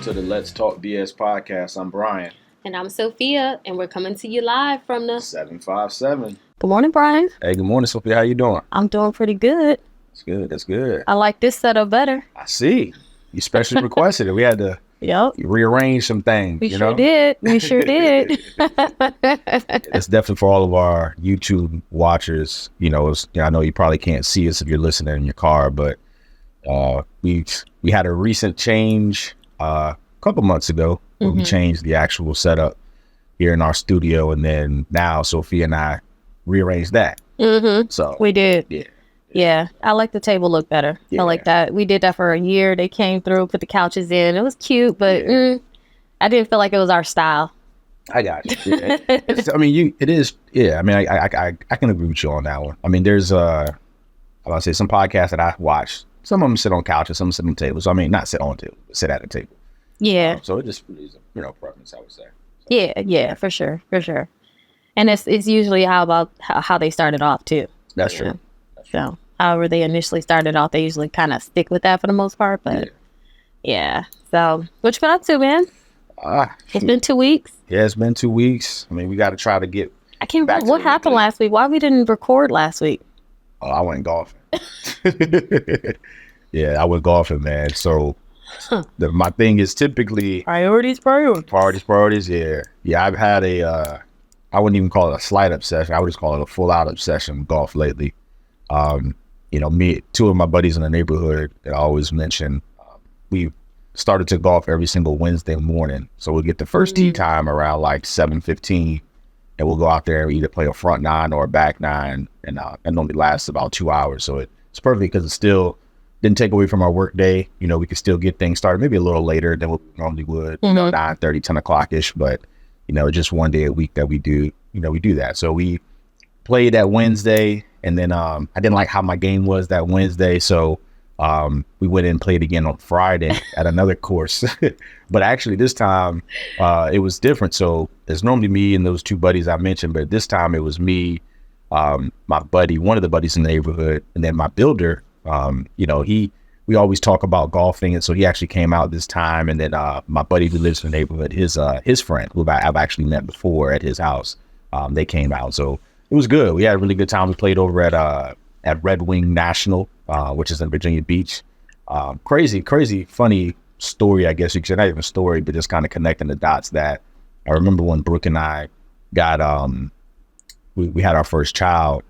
to the Let's Talk BS podcast. I'm Brian. And I'm Sophia, and we're coming to you live from the 757. Good morning, Brian. Hey, good morning, Sophia. How you doing? I'm doing pretty good. That's good. That's good. I like this setup better. I see. You specially requested it. We had to rearrange some things. We sure did. It's definitely for all of our YouTube watchers. I know you probably can't see us if you're listening in your car, but we had a recent change a couple months ago where we changed the actual setup here in our studio, and then now Sophia and I rearranged that. So we did. Yeah, I like the table look better. I like that. We did that for a year. They came through, put the couches in. It was cute, but I didn't feel like it was our style. I got you. Yeah. It is. Yeah, I mean, I can agree with you on that one. I mean, there's some podcasts that I watch. Some of them sit on couches, some sit on tables. I mean, not sit on table, but sit at a table. Yeah. So it just is a preference, I would say. So. Yeah, for sure. And it's usually how they started off too. That's true. So however they initially started off, they usually kind of stick with that for the most part. But yeah. So what you been up to, man? It's been 2 weeks. Yeah, it's been 2 weeks. I mean, we got to try to get. I can't remember what happened last week. Why we didn't record last week? Oh, I went golfing. Yeah, I went golfing, man. So my thing is typically priorities. Yeah, I've had I wouldn't even call it a slight obsession. I would just call it a full out obsession with golf lately. Two of my buddies in the neighborhood that I always mention, we started to golf every single Wednesday morning. So we'll get the first tee time around like 7:15, and we'll go out there and either play a front nine or a back nine, and it normally lasts about 2 hours. So it's perfect because it still didn't take away from our work day. We could still get things started maybe a little later than what we normally would, 9:30, 10 o'clock ish. But just one day a week that we do that. So we played that Wednesday, and then I didn't like how my game was that Wednesday, so we went in and played again on Friday at another course. But actually this time it was different. So it's normally me and those two buddies I mentioned, but this time it was me, my buddy, one of the buddies in the neighborhood, and then my builder. We always talk about golfing, and so he actually came out this time. And then my buddy who lives in the neighborhood, his friend who I've actually met before at his house, they came out. So it was good. We had a really good time. We played over at Red Wing National, which is in Virginia Beach. Crazy, funny story, I guess you could say. Not even a story, but just kind of connecting the dots. That I remember when Brooke and I got we had our first child.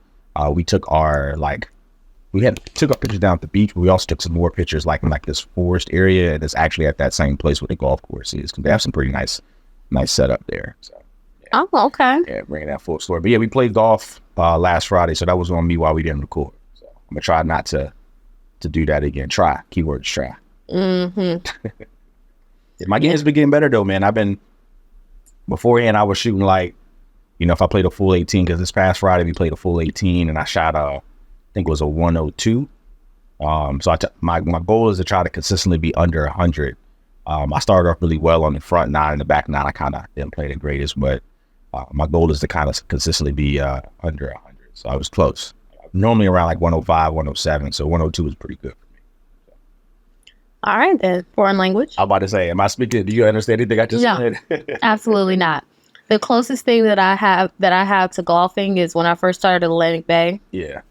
We took our pictures down at the beach, but we also took some more pictures in this forest area, and it's actually at that same place where the golf course is. They have some pretty nice setup there. So, yeah. Oh, okay. Yeah, bringing that full story. But yeah, we played golf last Friday, so that was on me while we didn't record. So I'm gonna try not to do that again. Try. Keywords try. My game's been getting better though, man. Beforehand I was shooting if I played a full 18, because this past Friday we played a full 18 and I shot I think it was a 102. So my goal is to try to consistently be under 100. I started off really well on the front nine, and the back nine I kind of didn't play the greatest, but my goal is to kind of consistently be under 100. So I was close. Normally around 105, 107. So 102 is pretty good for me. So. All right, then. Foreign language. I'm about to say, am I speaking? Do you understand anything I just said? Absolutely not. The closest thing that I have to golfing is when I first started at Atlantic Bay. Yeah.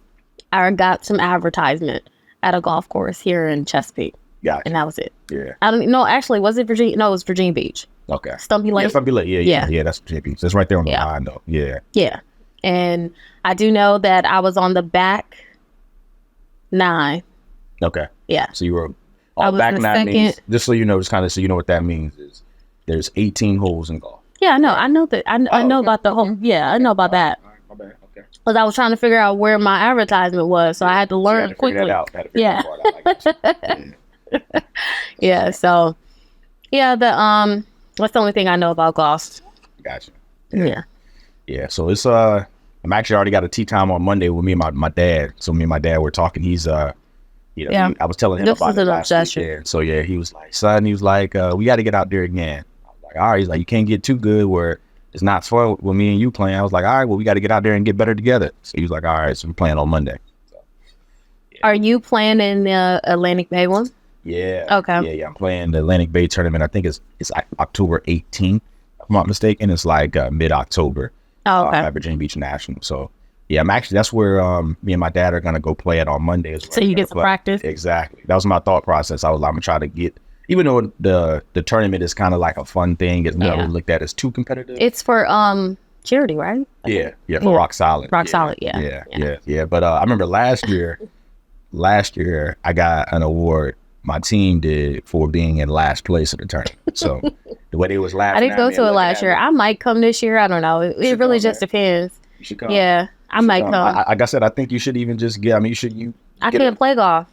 I got some advertisement at a golf course here in Chesapeake. Gotcha. And that was it. Yeah. I don't know. Actually, was it Virginia? No, it was Virginia Beach. Okay. Stumpy Lake. Yeah, Stumpy Lake. Yeah, that's Virginia Beach. That's right there on the line, though. Yeah. Yeah. And I do know that I was on the back nine. Okay. Yeah. So you were back nine. Means, just so you know, so you know what that means is there's 18 holes in golf. Yeah, I know. I know that. I know about the whole. Yeah, I know about that. My bad. Okay. Because I was trying to figure out where my advertisement was, so I had to learn quickly. Yeah. Yeah. So, yeah. That's the only thing I know about golf. Gotcha. Yeah. Yeah. So it's I'm actually already got a tee time on Monday with me and my dad. So me and my dad were talking. He's I was telling him about it last weekend. So yeah, he was like, son, we got to get out there again. I was like, all right. He's like, you can't get too good where it's not fun with me and you playing. I was like, all right, well, we got to get out there and get better together. So he was like, all right, so we're playing on Monday. So, yeah. Are you playing in the Atlantic Bay one? Yeah. Okay. Yeah. I'm playing the Atlantic Bay tournament. I think it's October 18th, if I'm not mistaken. It's like mid-October Oh, okay. at Virginia Beach National. So, yeah, that's where me and my dad are going to go play it on Monday as well. So you get some practice. Exactly. That was my thought process. I'm going to try to get, even though the tournament is kind of like a fun thing, it's not really looked at as too competitive. It's for charity, right? Yeah, for Rock Solid. Rock Solid, yeah. But I remember last year I got an award my team did for being in last place of the tournament. So the way they was laughing, I didn't go to it last year. I might come this year. I don't know. It really just depends. You should come. Yeah, I might come. Like I said, I think you should even just get. I mean, I can't play golf.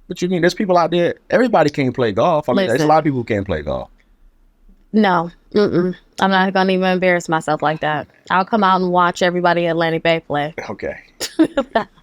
But you mean there's people out there. Everybody can't play golf. I mean, there's a lot of people who can't play golf. No, I'm not gonna even embarrass myself like that. I'll come out and watch everybody at Atlantic Bay play. Okay.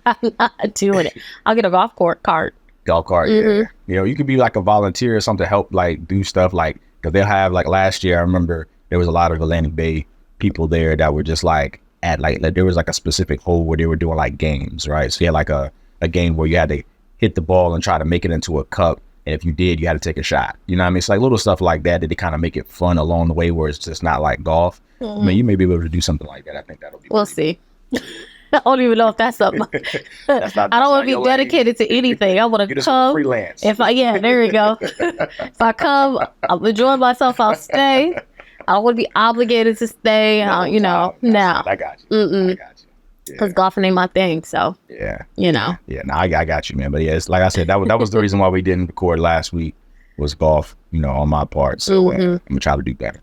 I'm not doing it. I'll get a golf cart. Golf cart, yeah. You know, you could be like a volunteer or something to help like do stuff like, because they'll have like last year, I remember there was a lot of Atlantic Bay people there that were just like at like there was like a specific hole where they were doing like games, right? So you had like a game where you had to hit the ball and try to make it into a cup. And if you did, you had to take a shot. You know what I mean? It's like little stuff like that they kind of make it fun along the way where it's just not like golf. I mean, you may be able to do something like that. I think that'll be We'll see. I don't even know if that's something. I don't want to be dedicated to anything. I want to come. Freelance. There you go. If I come, I'll enjoy myself. I'll stay. I don't want to be obligated to stay. No. I got you. I got you. Because golfing ain't my thing. So yeah. Yeah, no, I got you, man. But yeah, it's like I said, that was the reason why we didn't record last week was golf, on my part. So I'm gonna try to do better.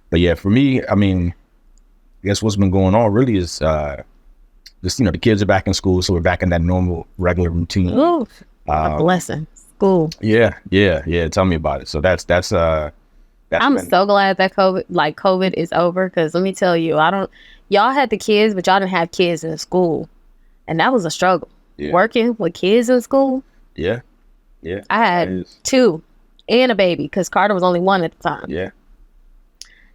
But yeah, for me, I mean, I guess what's been going on really is just the kids are back in school, so we're back in that normal regular routine. Ooh, a blessing. School. Yeah. Tell me about it. So that's I'm so glad that COVID is over, because let me tell you, y'all had the kids, but y'all didn't have kids in school, and that was a struggle. Yeah. Working with kids in school. Yeah. I had 2 and a baby, because Carter was only 1 at the time. Yeah.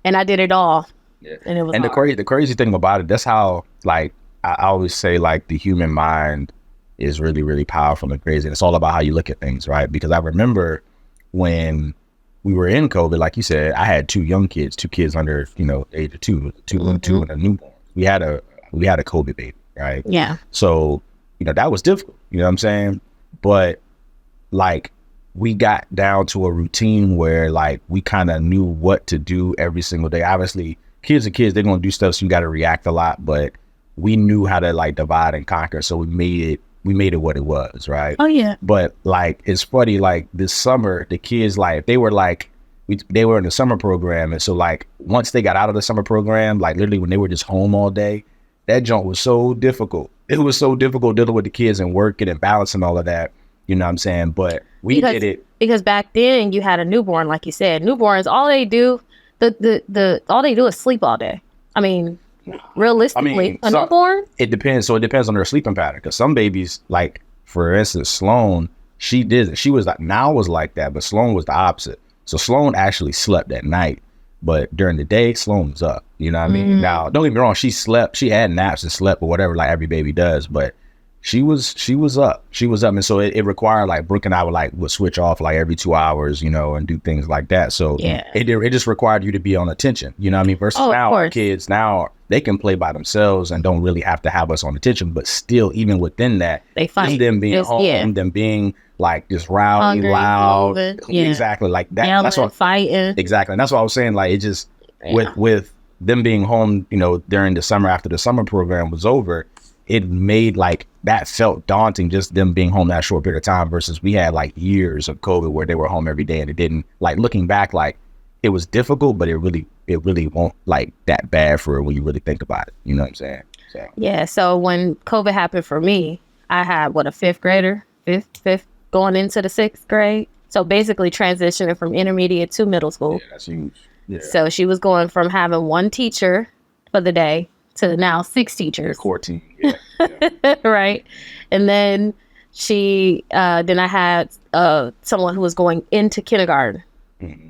And I did it all. Yeah. And it was the crazy thing about it, that's how, like, I always say, like, the human mind is really, really powerful and crazy. And it's all about how you look at things, right? Because I remember when we were in COVID, like you said, I had 2 young kids, 2 kids under, age of 2 and a newborn. We had a COVID baby, right? Yeah. So, that was difficult, you know what I'm saying? But like, we got down to a routine where like we kind of knew what to do every single day. Obviously, kids are kids, they're gonna do stuff, so you got to react a lot, but we knew how to like divide and conquer, so we made it what it was, right? Oh yeah. But like, it's funny, like this summer, the kids, like they were in the summer program, and so like once they got out of the summer program, like literally when they were just home all day, that junk was so difficult. It was so difficult dealing with the kids and working and balancing all of that. You know what I'm saying? But we did it. Because back then you had a newborn, like you said. Newborns, all they do, all they do is sleep all day. I mean, realistically, a newborn? It depends. So it depends on their sleeping pattern. Because some babies, like, for instance, Sloan, she did it. She was like, now was like that, but Sloan was the opposite. So Sloan actually slept at night. But during the day, Sloan was up. You know what I mean? Now, don't get me wrong. She slept. She had naps and slept or whatever, like every baby does. But she was up. And so it required, like, Brooke and I would switch off like every 2 hours, and do things like that. So it just required you to be on attention. You know what I mean? Versus now, our kids now, they can play by themselves and don't really have to have us on attention. But still, even within that, they fight. Them being home, them being like just rowdy, loud, exactly like that. Yelling, that's what fighting. Exactly, and that's what I was saying. Like, it just with them being home, during the summer after the summer program was over, it made like that felt daunting, just them being home that short period of time versus we had like years of COVID where they were home every day, and it didn't, like, looking back, like it was difficult, but it really won't like that bad for it when you really think about it. You know what I'm saying? So yeah. So when COVID happened for me, I had a 5th grader, fifth going into the 6th grade. So basically transitioning from intermediate to middle school. Yeah, that's huge. Yeah. So she was going from having 1 teacher for the day to now 6 teachers. Yeah, core team. Yeah. Right. And then then I had someone who was going into kindergarten.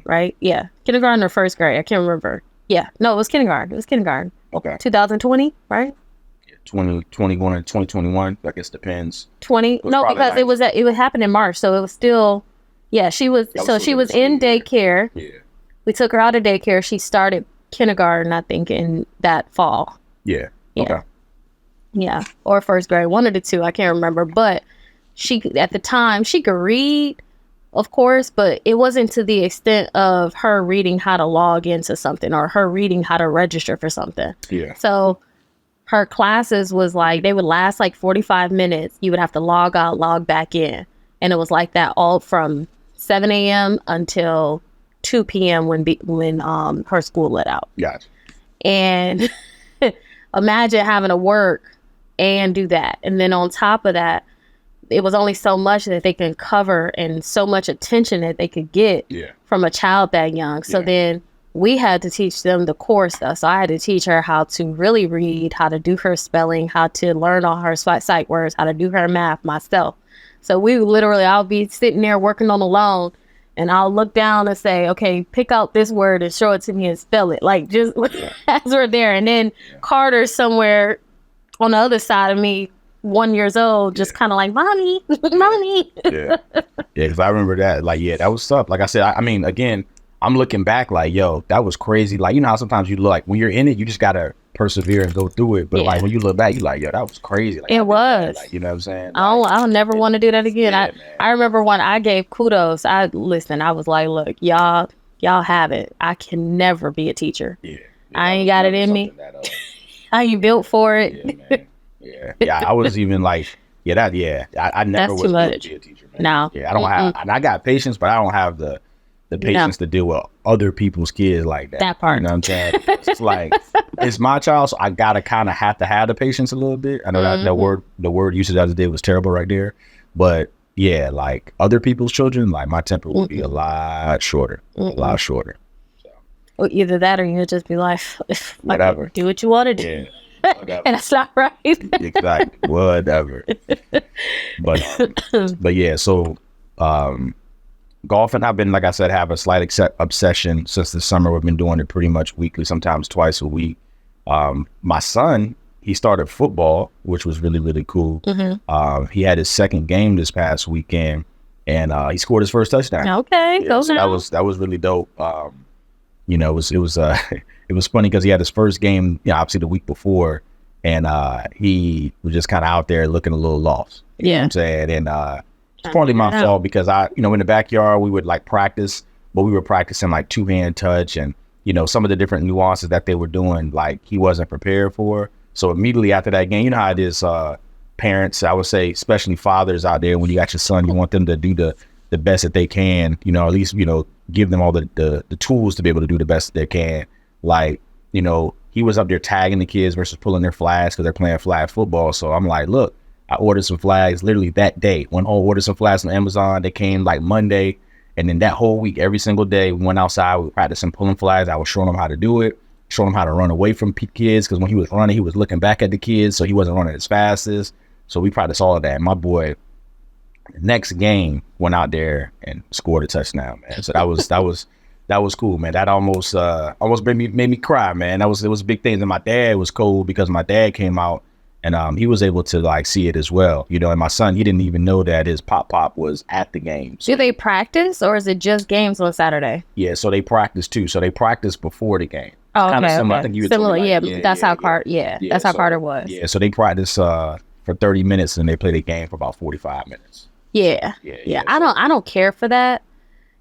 Right? Yeah. Kindergarten or 1st grade. I can't remember. Yeah. No, it was kindergarten. Okay. 2020, right? Yeah, 2020 going into 2021. I guess depends. 20? No, probably because like- it would happen in March, so it was still. Yeah, she was. That was So still she was the in school year. daycare. Yeah. We took her out of daycare. She started kindergarten, I think, in that fall. Yeah. Yeah. Okay. Yeah, or first grade, one of the two. I can't remember, but she at the time she could read, of course, but it wasn't to the extent of her reading how to log into something or her reading how to register for something. Yeah. So her classes was like they would last like 45 minutes. You would have to log out, log back in, and it was like that all from 7 a.m. until 2 p.m. when her school let out. Gotcha. And imagine having to work and do that. And then on top of that, it was only so much that they can cover and so much attention that they could get Yeah. from a child that young. So Yeah. then we had to teach them the core stuff. So I had to teach her how to really read, how to do her spelling, how to learn all her sight words, how to do her math myself. So we literally, I'll be sitting there working on the loan and I'll look down and say, okay, pick out this word and show it to me and spell it. Like just as we're there. And then Carter's somewhere on the other side of me, 1 year old, just kind of like, mommy, mommy. Yeah. Yeah. Because I remember that. Like, yeah, that was tough. Like I said, I mean, again, I'm looking back like, yo, that was crazy. Like, you know how sometimes you look like when you're in it, you just got to persevere and go through it. But Yeah. like when you look back, you're like, yo, that was crazy. Like, It I did that. was. Like, you know what I'm saying? I'll never want to do that again. Yeah, man. I remember when I gave kudos. I was like, look, y'all have it. I can never be a teacher. Yeah. I ain't got it in me. I ain't built for it. Yeah, man. Yeah. Yeah. I was even like, I never That's was too able to much. be a teacher, man. No. Yeah. I don't have, and I got patience, but I don't have the patience to deal with other people's kids like that. That part. You know what I'm saying? It's like, it's my child, so I gotta kind of have the patience a little bit. I know that the word usage I just did was terrible right there. But yeah, like other people's children, like my temper would be a lot shorter. A lot shorter. Well, either that or you'll just be like, Whatever. Do what you want to do. Yeah. Whatever. And that's not right. Exactly. Whatever. But yeah, so golfing, I've been, like I said, have a slight obsession since the summer. We've been doing it pretty much weekly, sometimes twice a week. My son, he started football, which was really, really cool. He had his second game this past weekend, and he scored his first touchdown. Okay, Yeah, go so now. that was really dope. You know, it was it was funny because he had his first game, you know, obviously the week before, and he was just kind of out there looking a little lost. You know what I'm saying? And it's partly my fault because in the backyard we would like practice, but we were practicing like two-hand touch and, you know, some of the different nuances that they were doing, like he wasn't prepared for. So immediately after that game, you know how it is, parents, I would say, especially fathers out there, when you got your son, you want them to do the best that they can, you know, at least, you know, give them all the tools to be able to do the best that they can. Like, you know, he was up there tagging the kids versus pulling their flags because they're playing flag football. So I'm like, look, I ordered some flags literally that day. Ordered some flags on Amazon. They came like Monday. And then that whole week, every single day, we went outside, we were practicing pulling flags. I was showing him how to do it, showing him how to run away from kids. Because when he was running, he was looking back at the kids. So he wasn't running as fast as. So we practiced all of that. My boy, next game, went out there and scored a touchdown, man. So that was cool, man. That almost made me cry, man. It was a big thing. And my dad was cool because my dad came out and he was able to like see it as well, you know. And my son, he didn't even know that his pop was at the game. So, Do they practice or is it just games on Saturday? yeah, so they practice too. So they practice before the game. Oh, Kinda okay. similar. Okay. I think you had told Similar, me, yeah. like, That's how Carter. Yeah, That's how so- Carter was. Yeah, so they practice for 30 minutes and they play the game for about 45 minutes. Yeah. Yeah. I don't care for that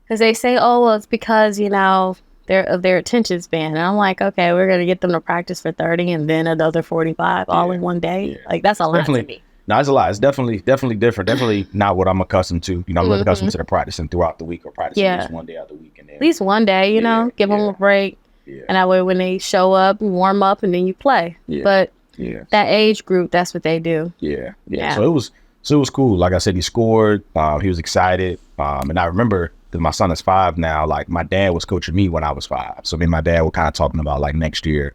because they say, oh, well, it's because you know their attention span. And I'm like, okay, we're gonna get them to practice for 30 and then another 45 all in one day. Yeah. Like that's a lot to Definitely. me. No, it's a lot. It's definitely different. Definitely not what I'm accustomed to. You know, I'm accustomed to the practicing throughout the week or practicing Yeah. just one day out the week. And then, At least one day, you know, give them a break. Yeah. And that way when they show up, you warm up and then you play. Yeah. But Yeah. that age group, that's what they do. Yeah. Yeah. So it was cool. Like I said, he scored. He was excited. And I remember because my son is 5 now. Like my dad was coaching me when I was 5. So me and my dad were kind of talking about like next year,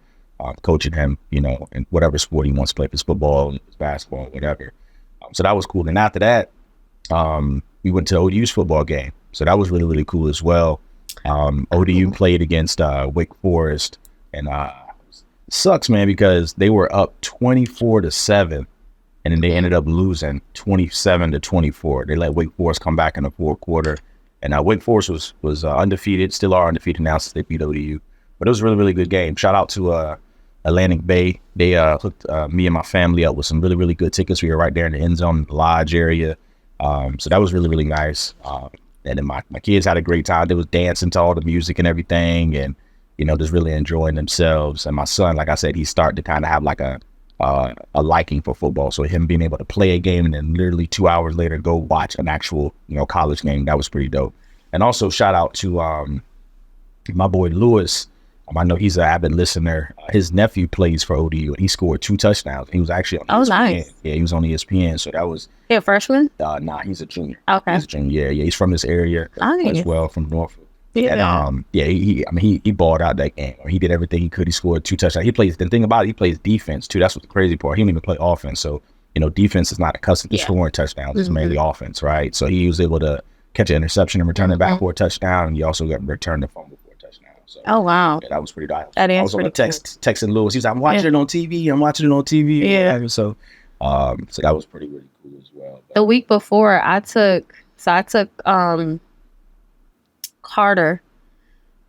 coaching him, you know, in whatever sport he wants to play, if it's football, if it's basketball, whatever. So that was cool. And after that, we went to ODU's football game. So that was really, really cool as well. ODU played against Wake Forest, and sucks, man, because they were up 24-7, and then they ended up losing 27-24. They let Wake Forest come back in the fourth quarter, and Wake Forest was undefeated, still are undefeated now since they beat ODU. But it was a really, really good game. Shout out to Atlantic Bay. They hooked me and my family up with some really, really good tickets. We were right there in the end zone, lodge area. So that was really, really nice. And then my kids had a great time. They was dancing to all the music and everything, and just really enjoying themselves. And my son, like I said, he started to kind of have like a liking for football. So him being able to play a game and then literally 2 hours later go watch an actual college game, that was pretty dope. And also shout out to my boy Lewis. I know he's an avid listener. His nephew plays for ODU, and he scored 2 touchdowns. He was actually on ESPN. Nice. Yeah, he was on ESPN. So that was... He a freshman? Nah, he's a junior. Okay. He's a junior. Yeah, he's from this area as well, from Norfolk. Yeah. And he balled out that game. He did everything he could. He scored 2 touchdowns. The thing about it, he plays defense too. That's what the crazy part. He didn't even play offense. So, defense is not accustomed to scoring touchdowns. It's mainly offense, right? So he was able to catch an interception and return it back for a touchdown. And he also got returned the fumble for a touchdown. So, oh, wow. Yeah, that was pretty nice. That is I was on the texting Lewis. He was like, I'm watching it on TV. Yeah. So that was pretty, really cool as well. But the week before, I took Carter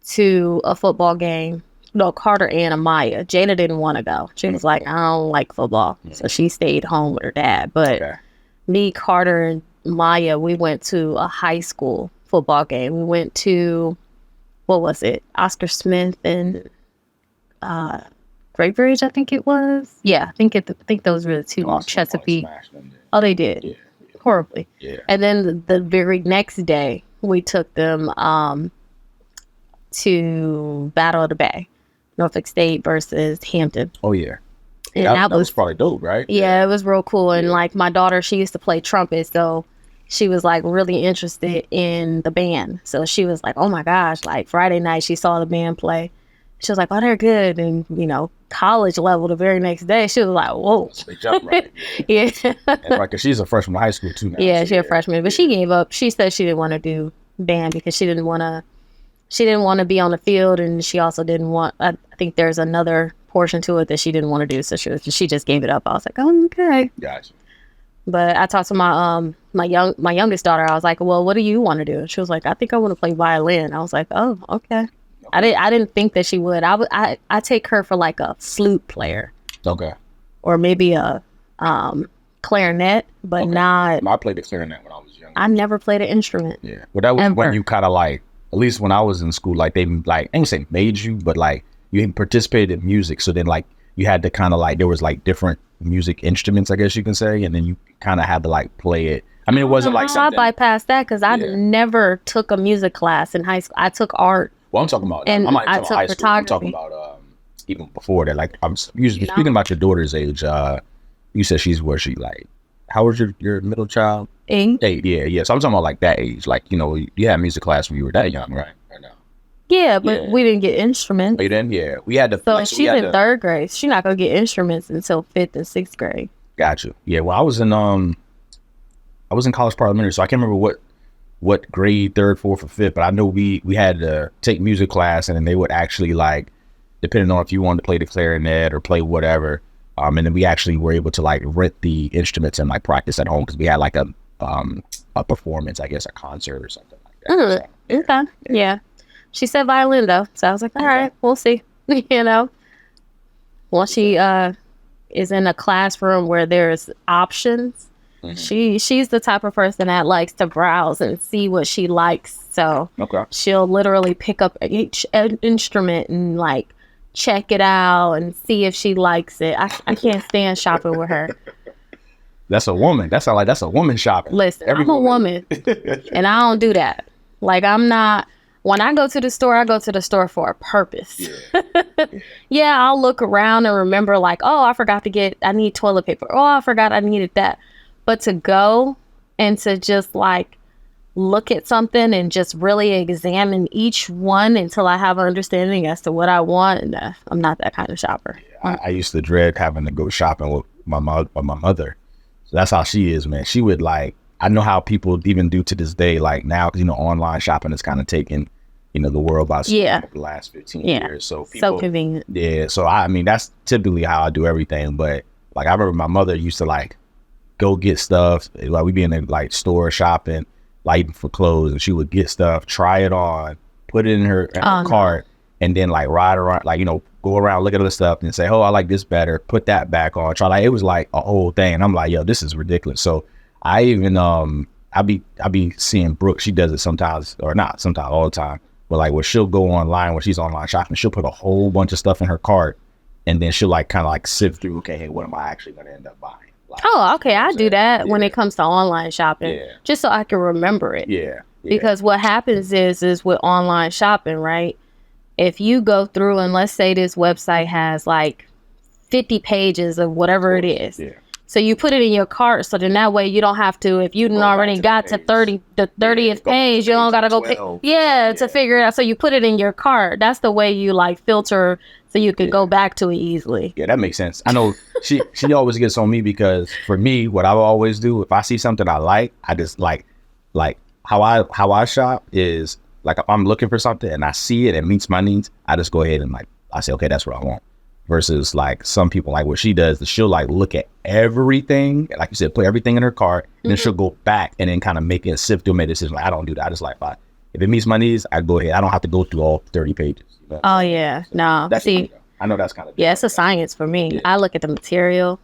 to a football game. No, Carter and Amaya. Jada didn't want to go. She was like, I don't like football. So she stayed home with her dad. But me, Carter, and Maya, we went to a high school football game. We went to, what was it? Oscar Smith and Great Bridge, I think it was. Yeah, I think those were the two. Chesapeake. Oh, they did. Yeah. Horribly. Yeah. And then the very next day, we took them to Battle of the Bay, Norfolk State versus Hampton. Oh, yeah. And that was probably dope, right? Yeah, it was real cool. And like my daughter, she used to play trumpet, so she was like really interested in the band. So she was like, oh my gosh, like Friday night she saw the band play. She was like, oh, they're good. And, college level the very next day, she was like, whoa. They jumped right. Yeah. And right, because she's a freshman in high school too now. Yeah, so she's a freshman. But she gave up. She said she didn't want to do band because she didn't want to be on the field, and she also didn't want, I think there's another portion to it that she didn't want to do, so she just gave it up. I was like, oh, okay. Gotcha. But I talked to my youngest daughter. I was like, well, what do you want to do? And she was like, I think I want to play violin. I was like, oh, okay. I didn't think that she would. I take her for like a flute player. Okay. Or maybe a clarinet, but not. I played the clarinet when I was young. I never played an instrument. Yeah. Well, that was when you kind of like, at least when I was in school, like they like, I ain't say made you, but like you participated in music. So then like you had to kind of like, there was like different music instruments, I guess you can say. And then you kind of had to like play it. I mean, it wasn't like something. I bypassed that because I never took a music class in high school. I took art. Well, I'm talking about, and I'm not talking took about high school. photography. I'm talking about even before that. Like I'm speaking about your daughter's age. You said she's like, how was your middle child? 8. 8, yeah. So I'm talking about like that age. Like, you had music class when you were that young, right? Or no? Yeah, but we didn't get instruments. Oh, you didn't? Yeah. We had to. So she's in 3rd grade. She's not going to get instruments until 5th and 6th grade. Gotcha. Yeah, well, I was in College Park Elementary, so I can't remember what grade, 3rd, 4th, or 5th, but I know we had to take music class, and then they would actually like, depending on if you wanted to play the clarinet or play whatever, and then we actually were able to like rent the instruments and like practice at home because we had like a performance, I guess, a concert or something like that. So, okay. Yeah. She said violin though, so I was like, all right, we'll see. Once she is in a classroom where there's options, she's the type of person that likes to browse and see what she likes. So she'll literally pick up each instrument and like check it out and see if she likes it. I can't stand shopping with her. That's a woman. That's a woman shopping. Listen, I'm a woman and I don't do that. Like I'm not. When I go to the store, I go to the store for a purpose. Yeah, I'll look around and remember like, oh, I need toilet paper. Oh, I forgot I needed that. But to go and to just like look at something and just really examine each one until I have an understanding as to what I want, I'm not that kind of shopper. Yeah, I used to dread having to go shopping with my mother. So that's how she is, man. She would like, I know how people even do to this day, like now, because, online shopping is kind of taking the world about sports Yeah. over the last 15 Yeah. years. So So convenient. yeah. So I mean, that's typically how I do everything. But like, I remember my mother used to like go get stuff. Like we'd be in the like store shopping, like even for clothes, and she would get stuff, try it on, put it in her no. cart, and then like ride around, like go around, look at the stuff, and say, "Oh, I like this better." Put that back on. Try like it was like a whole thing. And I'm like, "Yo, this is ridiculous." So I even I be seeing Brooke. She does it sometimes, or not sometimes, all the time. But like, where she'll go online when she's online shopping, she'll put a whole bunch of stuff in her cart, and then she'll like kind of like sift through. Okay, hey, what am I actually going to end up buying? Like, Oh, okay. I do that when Yeah. it comes to online shopping, Yeah. just so I can remember it. Yeah. Because what happens is with online shopping, right? If you go through and let's say this website has like 50 pages of whatever it is. Yeah. So you put it in your cart, so then that way you don't have to, if you Go already back to got the to 30, the 30th go back page, to you don't page got to go 12. to Yeah. figure it out. So you put it in your cart. That's the way you like filter so you can go back to it easily. Yeah, that makes sense. I know she always gets on me because for me, what I will always do, if I see something I like, I just like how I shop is like if I'm looking for something and I see it and meets my needs, I just go ahead and like I say, okay, that's what I want. Versus like some people, like what she does is she'll like look at everything, like you said, put everything in her cart, and then she'll go back and then kind of make it sift through, make a decision. Like I don't do that. I just like if it meets my needs, I go ahead. I don't have to go through all 30 pages. Oh yeah, no. That's See, I know that's kind of yeah, it's a science for me. Yeah. I look at the material.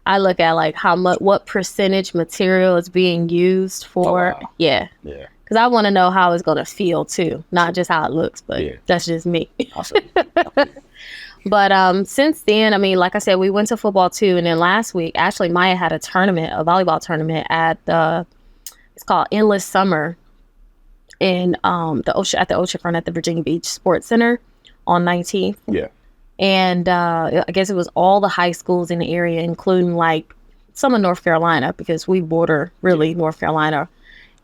I look at like what percentage material is being used for. Oh, wow. Yeah, Yeah. because I want to know how it's gonna feel too, not just how it looks. But Yeah. that's just me. Awesome. But since then, I mean, like I said, we went to football too, and then last week, actually, Maya had a tournament, a volleyball tournament at it's called Endless Summer in the oceanfront at the Virginia Beach Sports Center on 19th. Yeah. And I guess it was all the high schools in the area, including like some of North Carolina, because we border really North Carolina.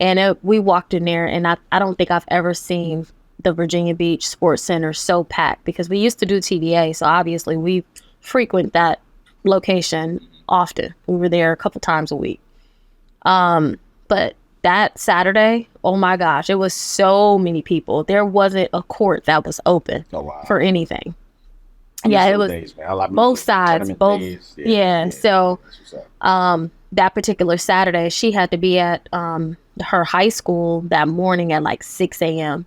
And we walked in there, and I don't think I've ever seen the Virginia Beach Sports Center so packed, because we used to do TBA. So obviously we frequent that location often. We were there a couple times a week. But that Saturday, oh my gosh, it was so many people. There wasn't a court that was open Oh, wow. for anything. I miss Yeah, it those was days, man. I like both those sides, tournament both. days. Yeah. So That's what's up. that particular Saturday, she had to be at her high school that morning at like 6 a.m.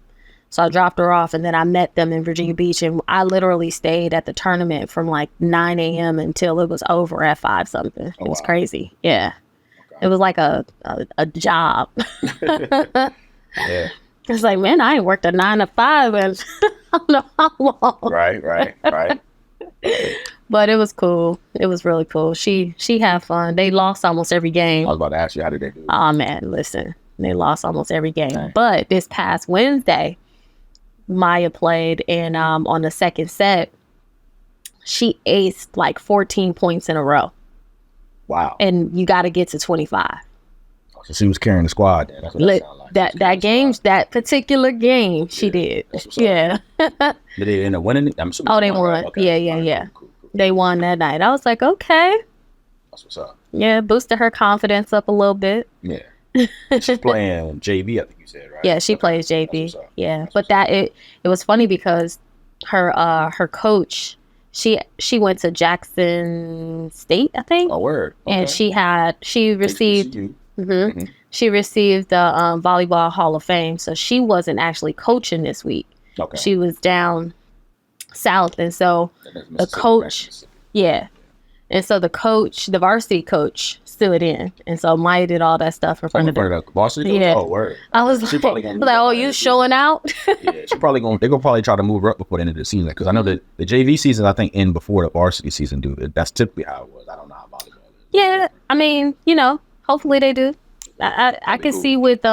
So I dropped her off, and then I met them in Virginia Beach, and I literally stayed at the tournament from like 9 a.m. until it was over at 5 something. It was wow. crazy. Yeah. Okay. It was like a job. Yeah. It's like, man, I ain't worked a 9 to 5 and I don't know how long. Right. But it was cool. It was really cool. She had fun. They lost almost every game. I was about to ask you, how did they do? Oh man, listen, they lost almost every game. Dang. But this past Wednesday, Maya played, and on the second set, she aced like 14 points in a row, Wow. and you got to get to 25. So she was carrying the squad. Then. That's what that sounded like. She was That carrying the game, squad. that particular game, she Yeah, did. that's what's up. Yeah, Did they end up winning it? I'm assuming they won. right? Okay. Yeah. All right, Yeah. Cool. They won that night. I was like, okay, That's what's up. yeah, boosted her confidence up a little bit. Yeah. She's playing JV, I think you said, right? Yeah, she Okay. plays That's JV. what's up. Yeah, That's but what's up. it was funny because her coach, she went to Jackson State, I think, Oh, word. Okay. and she received HBCU. mhm, she received the volleyball Hall of Fame. So she wasn't actually coaching this week. Okay. She was down south, and so That's the Mississippi, coach, Mississippi. yeah, and so the varsity coach stood in, and so Maya did all that stuff in front of For them. the varsity coach? Yeah. Oh, word. I was She like, probably gonna move oh, up you there. showing out? Yeah, they're gonna probably try to move her up before the end of the season, because I know that the JV season, I think, end before the varsity season do. That's typically how it was. I don't know how volleyball is. Yeah, I mean, hopefully they do. I can cool. see with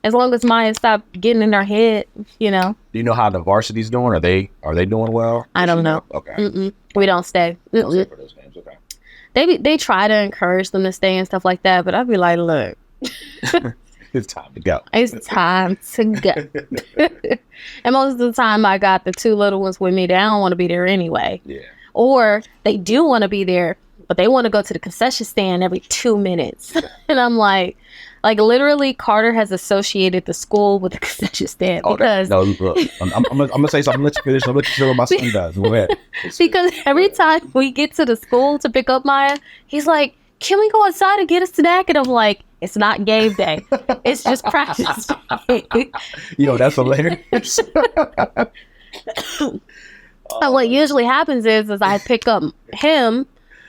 as long as Maya stop getting in her head, Do you know how the varsity's doing? Are they doing well? I don't know. Okay. Mm-mm, we don't stay. Don't say for those games. Okay. They try to encourage them to stay and stuff like that, but I'd be like, look, It's time to go. it's time to go. And most of the time, I got the two little ones with me. They don't want to be there anyway, Yeah. or they do want to be there, but they want to go to the concession stand every 2 minutes. And I'm like literally Carter has associated the school with the concession stand because no, look, I'm gonna say something. Let you finish. I'm gonna let you show what my son does. Go ahead. because every time we get to the school to pick up Maya, he's like, "Can we go outside and get a snack?" And I'm like, "It's not game day. It's just practice." Yo, that's hilarious. So what usually happens is I pick up him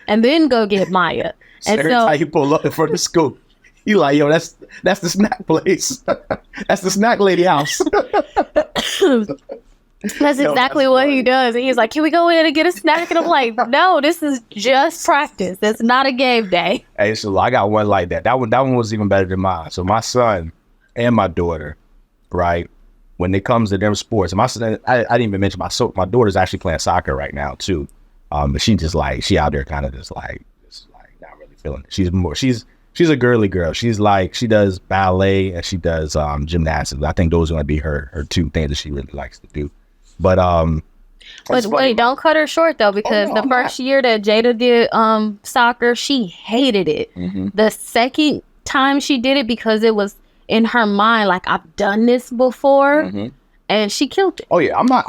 and then go get Maya. And Every time you pull up in front of the school, you like, yo, that's the snack place. That's the snack lady house. That's exactly what he does. And he's like, "Can we go in and get a snack?" And I'm like, "No, this is just practice. It's not a game day." Hey, so I got one like that. That one was even better than mine. So my son and my daughter, right, when it comes to their sports, and my son, I didn't even mention my daughter's actually playing soccer right now too. But she out there kind of just like not really feeling it. She's a girly girl. She does ballet and she does gymnastics. I think those are going to be her two things that she really likes to do. But wait, don't cut her short though, because the first year that Jada did soccer, she hated it. Mm-hmm. The second time she did it, because it was in her mind like, I've done this before, mm-hmm. and she killed it. Oh yeah, I'm not.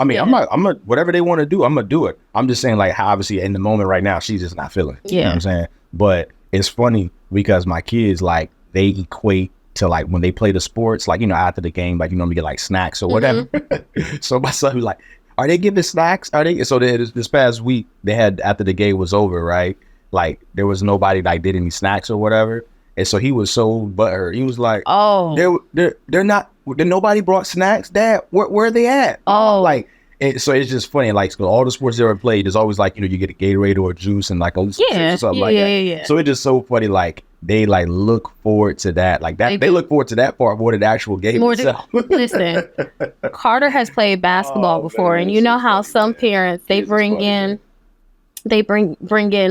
Whatever they want to do, I'm gonna do it. I'm just saying, like, how obviously in the moment right now, she's just not feeling it. Yeah, you know what I'm saying. But it's funny because my kids, like, they equate to, like, when they play the sports, like, you know, after the game, like, you normally get like snacks or whatever. Mm-hmm. So my son was like, "Are they giving snacks? Are they?" So this past week they had, after the game was over, right? Like, there was nobody like did any snacks or whatever, and so he was so butthurt. He was like, "Oh, they're not. Nobody brought snacks, Dad. Where are they at?" Oh, like. And so it's just funny, like, so all the sports they ever played, there's always like, you know, you get a Gatorade or a juice and like a something like that. Yeah. So it's just so funny, like, they like look forward to that, like that. They look forward to that part more than the actual game itself. Listen, Carter has played basketball before, man, and you know how some parents they bring in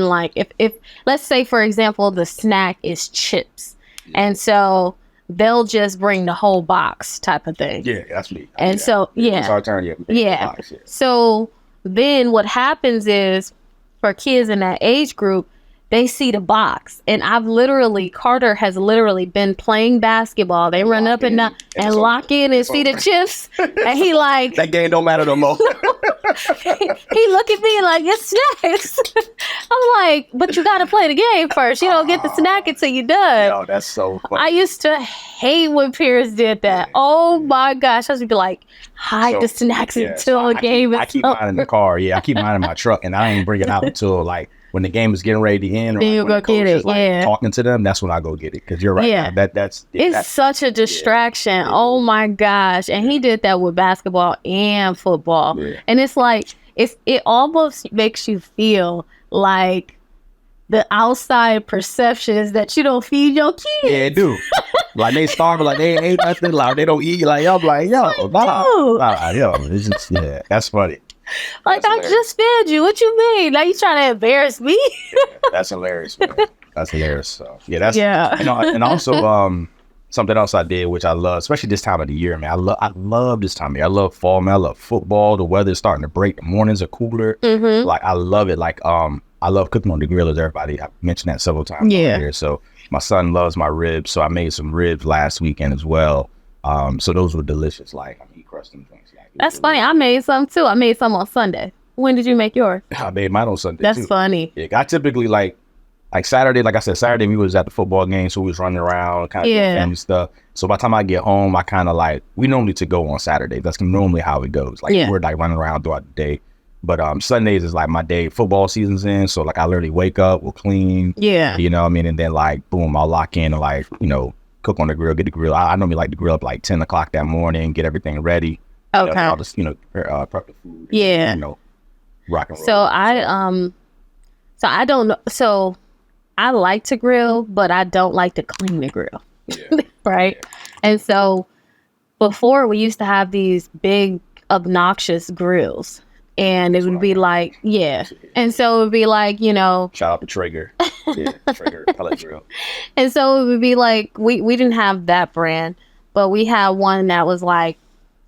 like if let's say, for example, the snack is chips, and so they'll just bring the whole box type of thing. Yeah, that's me. And so, yeah. It's our turn. Yeah. So then what happens is, for kids in that age group, they see the box. And Carter has literally been playing basketball. They run up and down and lock in and see the chips. And he like... That game don't matter no more. he look at me like, "It's snacks." I'm like, "But you got to play the game first. You don't get the snack until you're done." Yo, that's so funny. I used to hate when parents did that. Oh my gosh. I used to be like, hide the snacks until the game is over. I keep mine in the car. Yeah, I keep mine in my truck, and I ain't bring it out until like when the game is getting ready to end, or then you go get it. Like, talking to them, that's when I go get it. Because you're right. Yeah. That's such a distraction. Yeah. Oh my gosh. And he did that with basketball and football. Yeah. And it's like, it almost makes you feel like the outside perception is that you don't feed your kids. Yeah, it do. Like, they starve, like, they ain't nothing, like, they don't eat. Like, I'm like, yo, it's just, yeah, that's funny. Like, I just fed you. What you mean? Now you trying to embarrass me? That's hilarious, man. That's hilarious. So, you know, and also something else I did, which I love, especially this time of the year, man. I love this time of year. I love fall, man. I love football. The weather's starting to break. The mornings are cooler. Mm-hmm. Like, I love it. Like, I love cooking on the grill, as everybody. I've mentioned that several times here. So my son loves my ribs, so I made some ribs last weekend as well. So those were delicious. Like, he crushed them things. That's funny. I made some too. I made some on Sunday. When did you make yours? I made mine on Sunday. That's funny. Yeah, I typically like Saturday. Like I said, Saturday we was at the football game, so we was running around, kind of doing family stuff. So by the time I get home, I kind of like, we normally to go on Saturday. That's normally how it goes. Like, we're like running around throughout the day. But Sundays is like my day. Football season's in, so like I literally wake up, we'll clean. Yeah. You know what I mean? And then like boom, I'll lock in and like, you know, cook on the grill, get the grill. I normally like to grill up like 10 o'clock that morning, get everything ready. Okay. I'll just, you know, prep the food. Yeah. You know, rock and roll. So I don't know. So I like to grill, but I don't like to clean the grill. Yeah. Right. Yeah. And so before we used to have these big obnoxious grills, and it would be like, and so it would be like, you know, shout out to Traeger. Yeah, Traeger pellet grill. And so it would be like, we didn't have that brand, but we had one that was like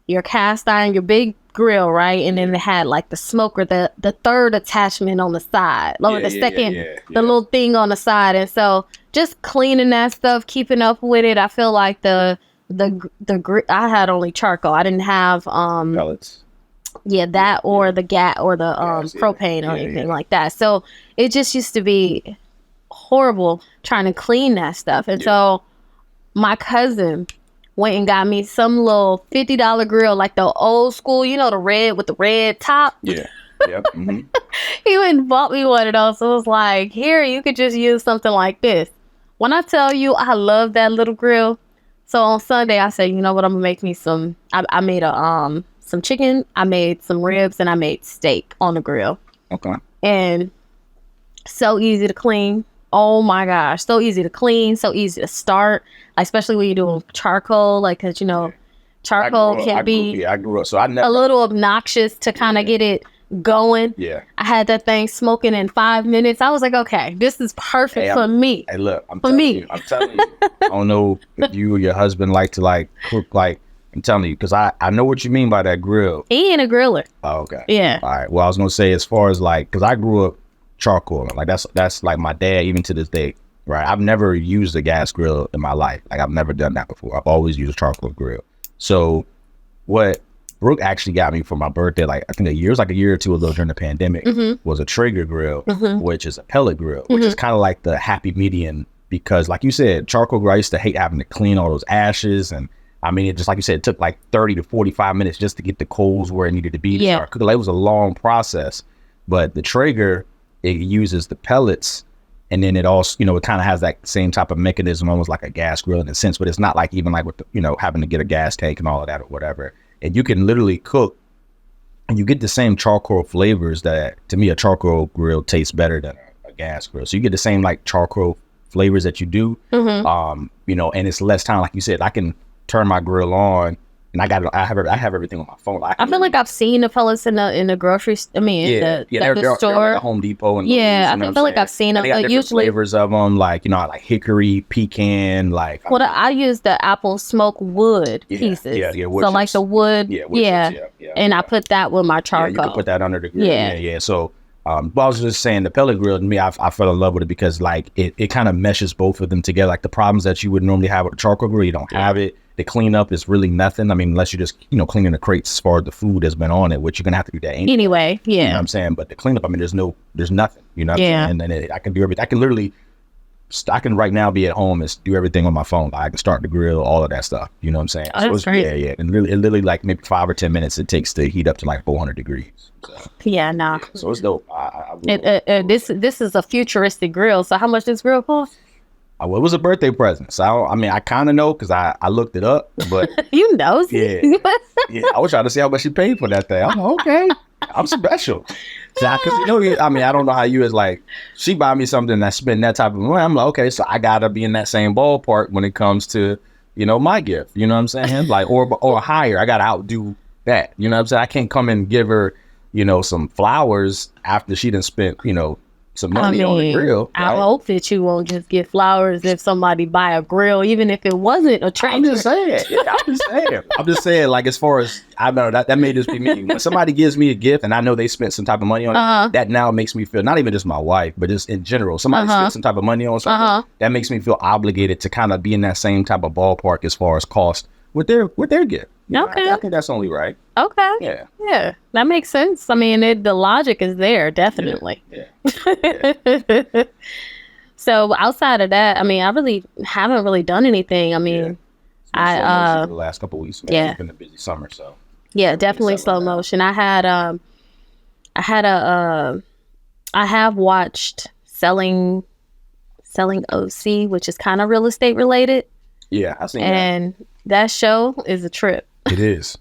your cast iron, your big grill, right? And then it had like the smoker, the third attachment on the side, or the second, the little thing on the side. And so just cleaning that stuff, keeping up with it. I feel like the I had only charcoal. I didn't have pellets. Yeah, that or the gas or the propane or anything like that. So it just used to be horrible trying to clean that stuff. And so my cousin went and got me some little $50 grill, like the old school, you know, the red with the red top. Yeah. Yep. Mm-hmm. He went and bought me one of those. So it was like, here, you could just use something like this. When I tell you I love that little grill. So on Sunday, I said, you know what, I'm gonna make me some. I made some chicken, I made some ribs, and I made steak on the grill. Okay. And so easy to clean. Oh my gosh, so easy to clean, so easy to start, especially when you're doing charcoal, like, because, you know, charcoal can be I grew up, so I never, a little obnoxious to kind of get it going. Yeah. I had that thing smoking in 5 minutes. I was like, okay, this is perfect for me. Hey, look, I'm telling you. I don't know if you or your husband like to like cook, like, I'm telling you, because I know what you mean by that grill. He ain't a griller. Oh, okay. Yeah. All right. Well, I was gonna say, as far as like, because I grew up charcoal, like that's like my dad, even to this day, right? I've never used a gas grill in my life. Like, I've never done that before. I've always used a charcoal grill. So what Brooke actually got me for my birthday, like I think a year or two ago during the pandemic, was a Traeger grill, which is a pellet grill, which is kind of like the happy median, because like you said, charcoal grill, I used to hate having to clean all those ashes. And I mean, it just, like you said, it took like 30 to 45 minutes just to get the coals where it needed to be. To start cooking. Like, it was a long process. But the Traeger, it uses the pellets, and then it also, you know, it kind of has that same type of mechanism, almost like a gas grill in a sense, but it's not like even like with the, you know, having to get a gas tank and all of that or whatever. And you can literally cook, and you get the same charcoal flavors that, to me, a charcoal grill tastes better than a gas grill. So you get the same like charcoal flavors that you do, you know, and it's less time. Like you said, I can turn my grill on, and I have everything on my phone. I feel like I've seen the pellets in the grocery. The store, like Home Depot, and I feel like I've seen them. They got usually flavors of them, like, you know, like hickory, pecan, like. Well, I use the apple smoke wood pieces. Yeah. So like the wood, and I put that with my charcoal. Yeah, you can put that under the grill. Yeah. So, but I was just saying, the pellet grill, to me, I fell in love with it because like it kind of meshes both of them together. Like the problems that you would normally have with a charcoal grill, you don't have it. The cleanup is really nothing. I mean, unless you're just, you know, cleaning the crates as far as the food that's been on it, which you're gonna have to do that anyway. You know what I'm saying? But the cleanup, I mean, there's nothing. You know what I'm saying? And then I can do everything. I can right now be at home and do everything on my phone. Like, I can start the grill, all of that stuff. You know what I'm saying? Oh, that's great. Yeah. And it literally like maybe 5 or 10 minutes it takes to heat up to like 400 degrees. So, so it's dope. This is a futuristic grill. So how much does grill cost? Well, it was a birthday present. So I kind of know because I looked it up, but you know, yeah. I was trying to see how much she paid for that thing. I'm like, okay, I'm special. Because, you know, I mean, I don't know how you is like, she buy me something that spend that type of money. I'm like, okay, so I gotta be in that same ballpark when it comes to, you know, my gift. You know what I'm saying? Like, or higher. I gotta outdo that. You know what I'm saying? I can't come and give her, you know, some flowers after she done spent, you know, some money on the grill. Right? I hope that you won't just get flowers if somebody buy a grill, even if it wasn't a Traeger. I'm just saying, like, as far as, I know that may just be me. When somebody gives me a gift and I know they spent some type of money on it, that now makes me feel, not even just my wife, but just in general, somebody spent some type of money on something, that makes me feel obligated to kind of be in that same type of ballpark as far as cost with their gift. Okay. I think that's only right. Okay. Yeah. That makes sense. I mean, the logic is there, definitely. Yeah. So outside of that, I mean, I really haven't really done anything. I mean, the last couple of weeks. Yeah. It's been a busy summer, so. Yeah, definitely slow motion. I have watched Selling OC, which is kind of real estate related. Yeah, I've seen and that show is a trip. It is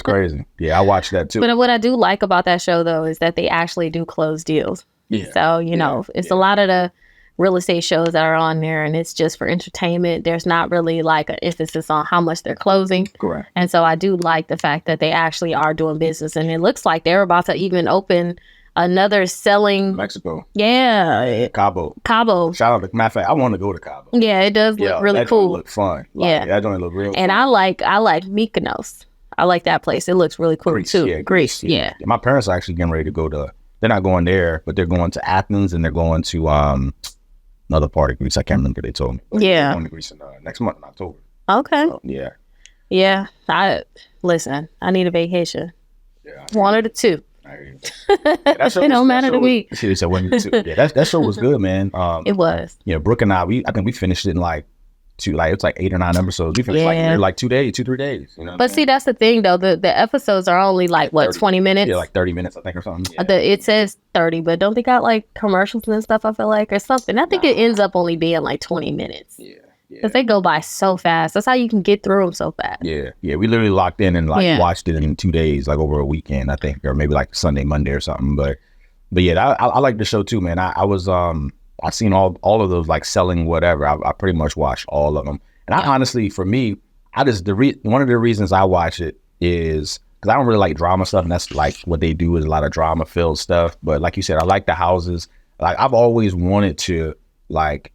crazy. Yeah, I watched that too. But what I do like about that show, though, is that they actually do close deals. Yeah. So, you know, it's a lot of the real estate shows that are on there, and it's just for entertainment. There's not really like an emphasis on how much they're closing. Correct. And so I do like the fact that they actually are doing business, and it looks like they're about to even open another selling Mexico. Yeah. Cabo. Shout out to, matter of fact, I want to go to Cabo. Yeah, it does look really cool. Look fun. Like, that don't look real. And fun. I like Mykonos. I like that place. It looks really cool too. Yeah, Greece. Yeah. My parents are actually getting ready to go to. They're not going there, but they're going to Athens and they're going to another part of Greece. I can't remember. They told me. But Yeah. they're going to Greece in, next month in October. Okay. So, yeah. Yeah. I need a vacation. Yeah. One or the two. It don't matter to me. She said one or two. Yeah, that show was good, man. It was. Yeah, Brooke and I think we finished it in like it's like 8 or 9 episodes. We finished like in like 2 days, 2-3 days. You know. But see, that's the thing though. The episodes are only like what 30, 20 minutes. Yeah, like 30 minutes, I think, or something. Yeah. It says 30, but don't they got like commercials and stuff? I feel like or something. I think it ends up only being like 20 minutes. Yeah. Because they go by so fast. That's how you can get through them so fast. Yeah. We literally locked in and watched it in 2 days, like over a weekend, I think, or maybe like Sunday, Monday, or something. But yeah, I like the show too, man. I was I seen all of those like selling whatever. I pretty much watched all of them. And I honestly, for me, one of the reasons I watch it is because I don't really like drama stuff, and that's like what they do is a lot of drama filled stuff. But like you said, I like the houses. Like I've always wanted to like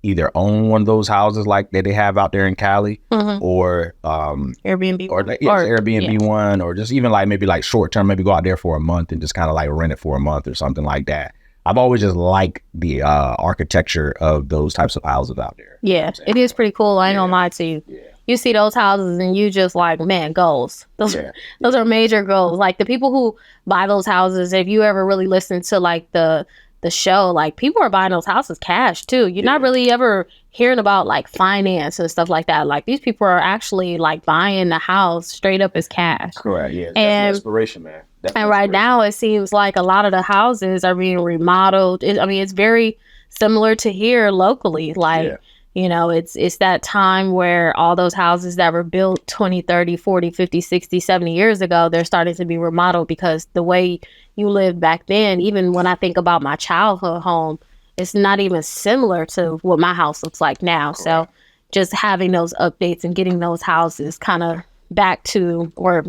either own one of those houses like that they have out there in Cali, or Airbnb, or Airbnb one, or just even like maybe like short term, maybe go out there for a month and just kind of like rent it for a month or something like that. I've always just liked the architecture of those types of houses out there. Yeah, it is pretty cool. I ain't gonna lie to you. Yeah. You see those houses and you just like, man, goals. Those are major goals. Like the people who buy those houses, if you ever really listen to like the show, like people are buying those houses cash too. You're not really ever hearing about like finance and stuff like that. Like these people are actually like buying the house straight up as cash. Correct. Yeah. And inspiration, man. And right now it seems like a lot of the houses are being remodeled. It's very similar to here locally. Like, you know, it's that time where all those houses that were built 20, 30, 40, 50, 60, 70 years ago, they're starting to be remodeled because the way you lived back then, even when I think about my childhood home, it's not even similar to what my house looks like now. Correct. So just having those updates and getting those houses kind of back to or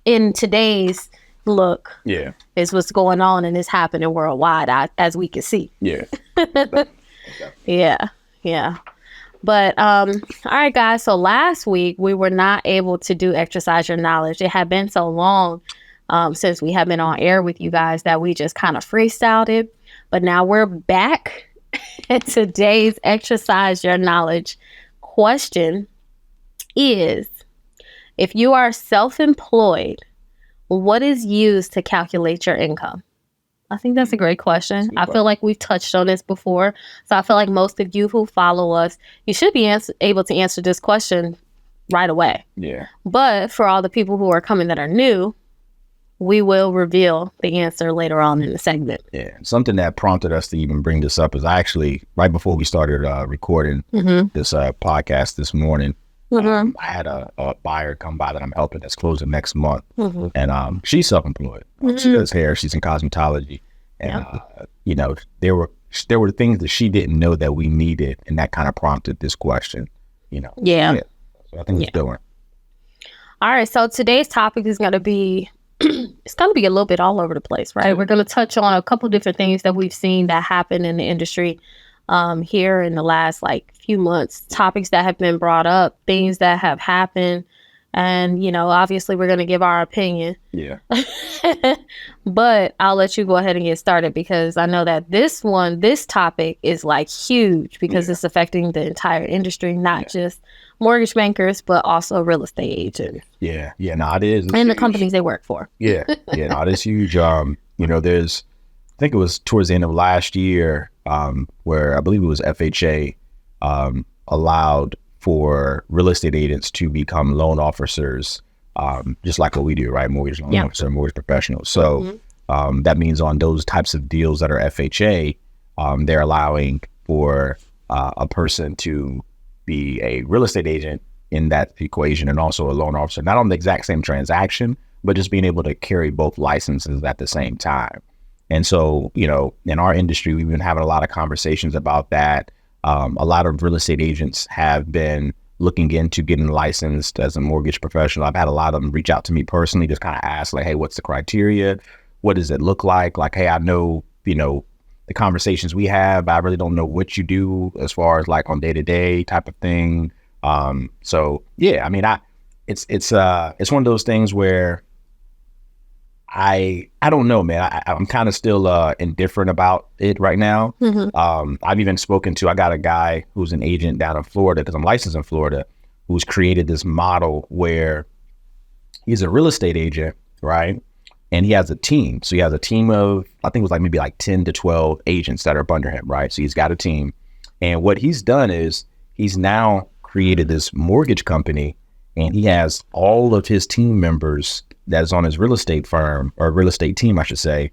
in today's look is what's going on and is happening worldwide as we can see. Yeah. But all right, guys, so last week we were not able to do Exercise Your Knowledge. It had been so long since we have been on air with you guys that we just kind of freestyled it. But now we're back. And today's Exercise Your Knowledge question is, if you are self-employed, what is used to calculate your income? I think that's a great question. I feel like we've touched on this before. So I feel like most of you who follow us, you should be able to answer this question right away. Yeah. But for all the people who are coming that are new, we will reveal the answer later on in the segment. Yeah. Something that prompted us to even bring this up is I actually, right before we started recording this podcast this morning, I had a buyer come by that I'm helping that's closing next month. And she's self-employed. She does hair. She's in cosmetology. And, you know, there were things that she didn't know that we needed. And that kind of prompted this question, you know. Yeah. So I think it's a good one. All right. So today's topic is going to be, it's going to be a little bit all over the place, right? We're going to touch on a couple different things that we've seen that happen in the industry here in the last few months, topics that have been brought up, things that have happened. And, you know, obviously we're going to give our opinion. Yeah. But I'll let you go ahead and get started because I know that this topic is huge because it's affecting the entire industry, not just mortgage bankers, but also real estate agents. Yeah. No, it is. It's and huge. The companies they work for. No, it is huge. You know, I think it was towards the end of last year where I believe it was FHA allowed for real estate agents to become loan officers, just like what we do, right? Mortgage loan officer, mortgage professional. So that means on those types of deals that are FHA, they're allowing for a person to be a real estate agent in that equation and also a loan officer, not on the exact same transaction, but just being able to carry both licenses at the same time. And so, you know, in our industry, we've been having a lot of conversations about that. A lot of real estate agents have been looking into getting licensed as a mortgage professional. I've had a lot of them reach out to me personally, just kind of ask hey, what's the criteria? What does it look like? Hey, I know, you know, the conversations we have, I really don't know what you do as far as on day-to-day type of thing. So yeah, I mean, it's one of those things where I don't know, man. I'm kind of still indifferent about it right now. I've even I got a guy who's an agent down in Florida, because I'm licensed in Florida, who's created this model where he's a real estate agent, right? And he has a team. So he has a team of, I think it was like maybe like 10 to 12 agents that are under him, right? So he's got a team. And what he's done is he's now created this mortgage company, and he has all of his team members that's on his real estate firm, or real estate team, I should say,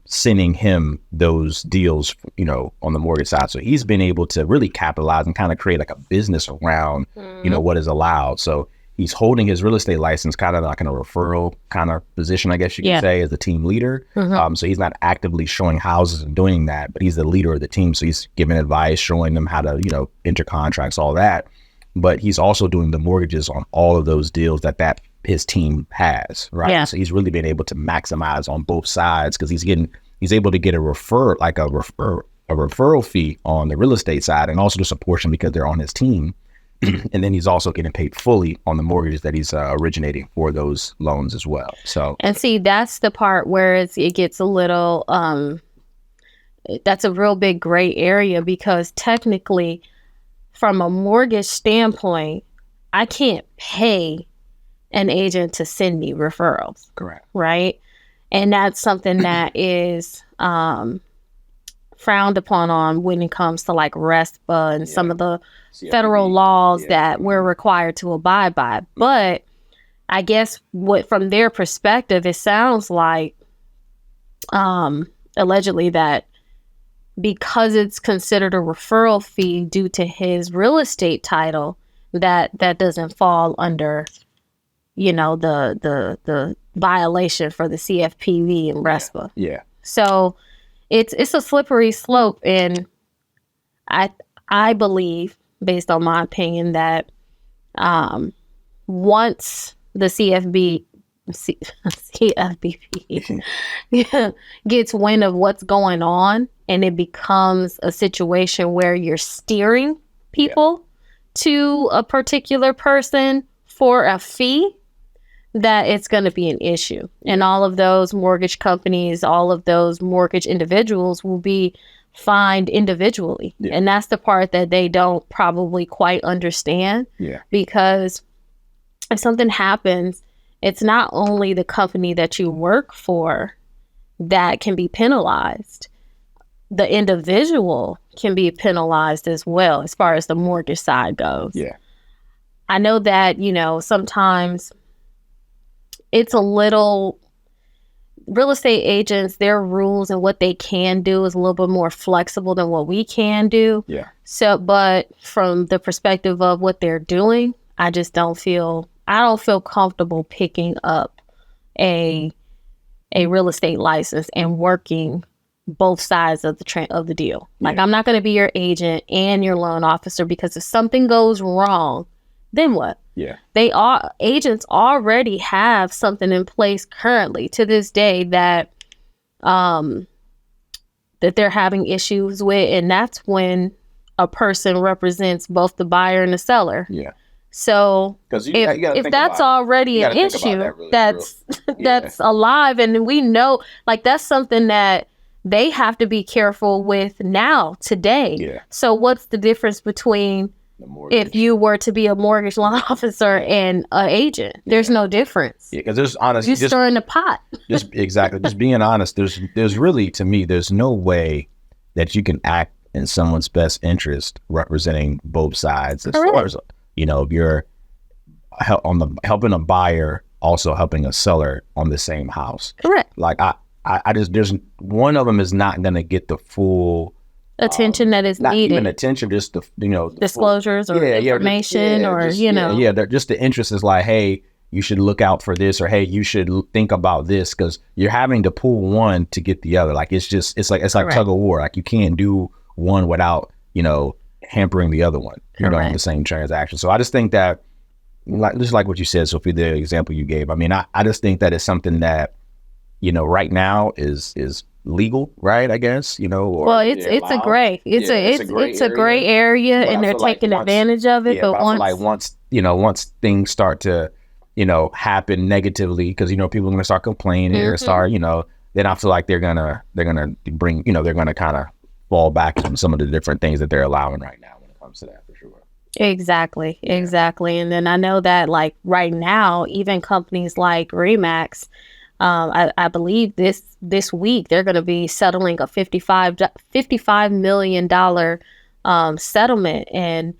sending him those deals, on the mortgage side. So he's been able to really capitalize and kind of create like a business around, what is allowed. So he's holding his real estate license kind of like in a referral kind of position, I guess you could say, as a team leader. So he's not actively showing houses and doing that, but he's the leader of the team. So he's giving advice, showing them how to, enter contracts, all that. But he's also doing the mortgages on all of those deals that his team has, right? Yeah. So he's really been able to maximize on both sides, because he's able to get a referral fee on the real estate side, and also just a portion because they're on his team. And then he's also getting paid fully on the mortgages that he's originating for those loans as well. So, and see, that's the part where it gets a little, that's a real big gray area, because technically, from a mortgage standpoint, I can't pay an agent to send me referrals. Correct. Right. And that's something that is frowned upon when it comes to like RESPA and some of the federal laws that we're required to abide by. But I guess from their perspective, it sounds like allegedly that because it's considered a referral fee due to his real estate title, that doesn't fall under, the violation for the CFPB and RESPA. Yeah. So it's a slippery slope, and I believe, based on my opinion, that once the CFPB gets wind of what's going on, and it becomes a situation where you're steering people to a particular person for a fee, that it's going to be an issue. And all of those mortgage companies, all of those mortgage individuals will be fined individually. Yeah. And that's the part that they don't probably quite understand. Yeah. Because if something happens, it's not only the company that you work for that can be penalized. The individual can be penalized as well, as far as the mortgage side goes. Yeah. I know that, sometimes it's a little, real estate agents, their rules and what they can do is a little bit more flexible than what we can do. Yeah. So, but from the perspective of what they're doing, I don't feel comfortable picking up a real estate license and working both sides of the deal. Like, I'm not going to be your agent and your loan officer, because if something goes wrong, then what? Yeah. Agents already have something in place currently to this day that they're having issues with, and that's when a person represents both the buyer and the seller. Yeah. So if that's already an issue that's alive, and we know, like, that's something that they have to be careful with now, today. Yeah. So what's the difference between if you were to be a mortgage loan officer and an agent? There's no difference. Yeah, because there's honest. You're stirring the pot. Just being honest. There's really, to me, there's no way that you can act in someone's best interest representing both sides. As far as, if you're helping a buyer, also helping a seller on the same house. Correct. Like there's one of them is not going to get the full attention that is not needed. Even attention, just the disclosures or information just the interest is like, hey, you should look out for this, or hey, you should think about this, because you're having to pull one to get the other. Like, it's like tug of war. Like, you can't do one without hampering the other one. In the same transaction. So I just think that, just like what you said, Sophie, the example you gave. I mean, I just think that it's something that right now is legal, right? I guess, or Well, it's a allowed. gray. It's Yeah, a gray area, But I and they're feel like taking once, advantage of it. yeah, But but I feel like once, once things start to, happen negatively, because people are gonna start complaining or Mhm. start, then I feel like they're gonna bring, they're gonna kind of fall back on some of the different things that they're allowing right now when it comes to that, for sure. exactly, Yeah. exactly. And then I know that like right now, even companies like Remax, I believe this week they're going to be settling a $55 million settlement, and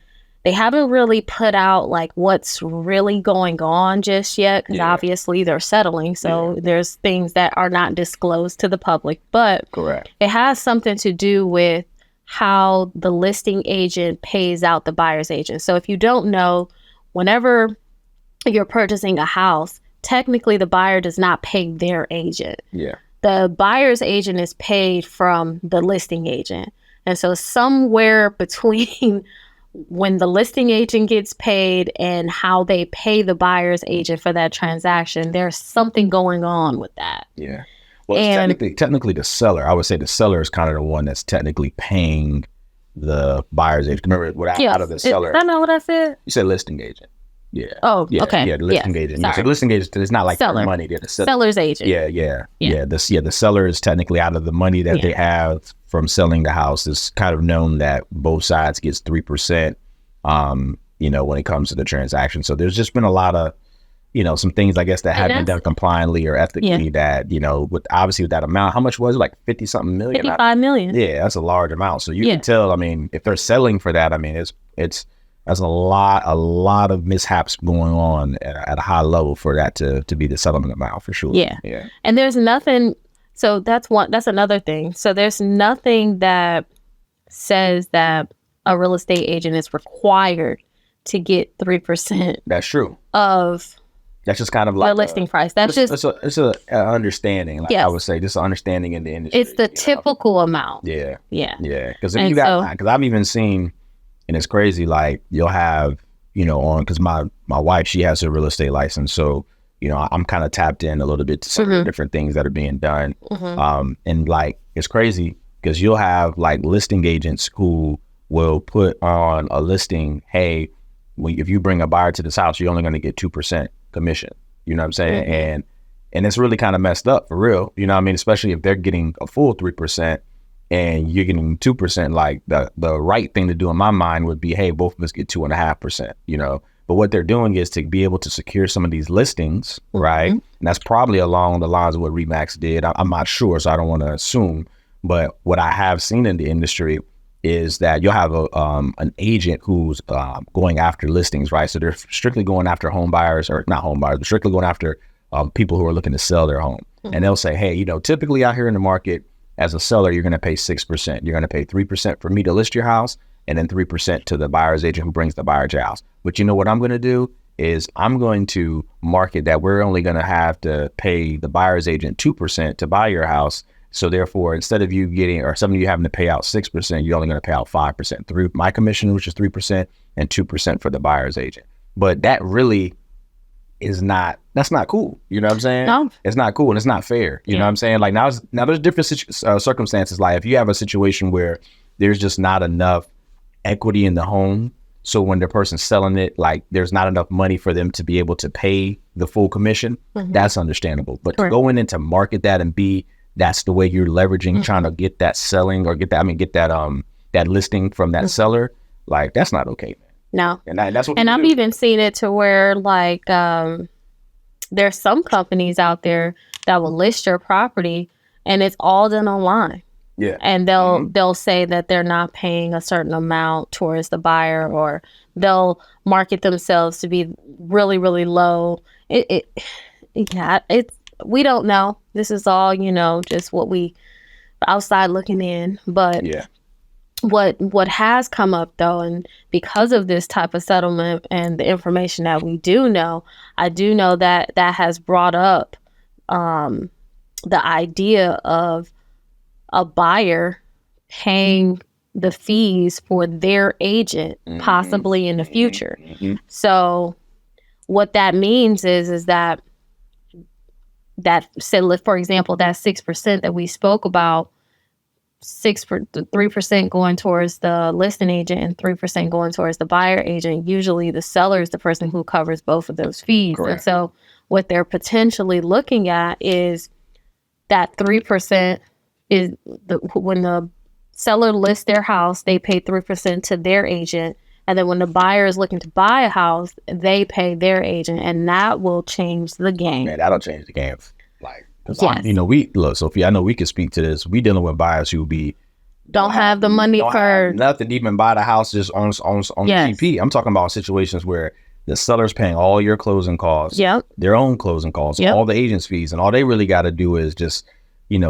they haven't really put out like what's really going on just yet, because Yeah. obviously they're settling, so there's things that are not disclosed to the public, but Correct. it has something to do with how the listing agent pays out the buyer's agent. So if you don't know, whenever you're purchasing a house, technically the buyer does not pay their agent. Yeah. The buyer's agent is paid from the listing agent. And so somewhere between when the listing agent gets paid and how they pay the buyer's agent for that transaction, there's something going on with that. Yeah. Well, it's technically the seller. I would say the seller is kind of the one that's technically paying the buyer's agent. Remember, out of the seller. Is that not what I said? You said listing agent. Yeah. Oh, yeah, okay. Yeah, the listing agent. Yeah, Sorry. so the listing agent is not like Seller. their money. They're the Seller's agent. Yeah. The seller is technically out of the money that they have from selling the house. It's kind of known that both sides gets 3%. When it comes to the transaction. So there's just been a lot of, some things I guess that haven't been done compliantly or ethically that, with that amount, how much was it? Like 50 something million? 55 million. Yeah, that's a large amount. So you can tell, if they're selling for that, that's a lot of mishaps going on at a high level for that to be the settlement amount, for sure. Yeah. Yeah. And there's nothing, so that's another thing. So there's nothing that says that a real estate agent is required to get 3% That's true. of That's just kind of like the listing price. That's just it's a understanding. Like I would say, just an understanding in the industry. It's the typical amount. Yeah. Yeah. Yeah. Because I've even seen, and it's crazy, like you'll have, because my wife, she has a real estate license. So, I'm kind of tapped in a little bit to some of the different things that are being done. And like, it's crazy because you'll have like listing agents who will put on a listing, hey, if you bring a buyer to this house, you're only going to get 2% commission. You know what I'm saying? And it's really kind of messed up, for real. You know what I mean? Especially if they're getting a full 3% and you're getting 2%. Like the right thing to do in my mind would be, hey, both of us get 2.5%. But what they're doing is to be able to secure some of these listings, right? And that's probably along the lines of what Remax did. I'm not sure, so I don't want to assume. But what I have seen in the industry is that you'll have an agent who's going after listings, right? So they're strictly going after home buyers, or not home buyers, but strictly going after people who are looking to sell their home. And they'll say, hey, typically out here in the market, as a seller, you're going to pay 6%. You're going to pay 3% for me to list your house, and then 3% to the buyer's agent who brings the buyer to your house. But what I'm going to do is I'm going to market that we're only going to have to pay the buyer's agent 2% to buy your house. So therefore, instead of you getting, or some of you having to pay out 6%, you're only going to pay out 5% through my commission, which is 3%, and 2% for the buyer's agent. But that really that's not cool. You know what I'm saying? No. It's not cool and it's not fair. You know what I'm saying? Like now there's different circumstances. Like if you have a situation where there's just not enough equity in the home, so when the person's selling it, like there's not enough money for them to be able to pay the full commission, that's understandable. But to go in to market that and that's the way you're leveraging, trying to get that selling or get that listing from that seller, like that's not okay, man. No. And that's what. And I've even seen it to where like there's some companies out there that will list your property and it's all done online. Yeah. And they'll say that they're not paying a certain amount towards the buyer, or they'll market themselves to be really, really low. We don't know. This is all, just what we outside looking in. But what has come up though, and because of this type of settlement and the information that we do know, I do know that has brought up the idea of a buyer paying the fees for their agent possibly in the future. So what that means is that that said, for example, that 6% that we spoke about, 3% going towards the listing agent and 3% going towards the buyer agent. Usually the seller is the person who covers both of those fees. Correct. And so what they're potentially looking at is that 3% is when the seller lists their house, they pay 3% to their agent. And then when the buyer is looking to buy a house, they pay their agent. And that will change the game. Man, that'll change the game. Like, yes. we look, Sophia, I know we can speak to this. We dealing with buyers who don't have the money for nothing to even buy the house just on yes. GP. I'm talking about situations where the seller's paying all your closing costs, yep. their own closing costs, yep. all the agent's fees, and all they really got to do is just,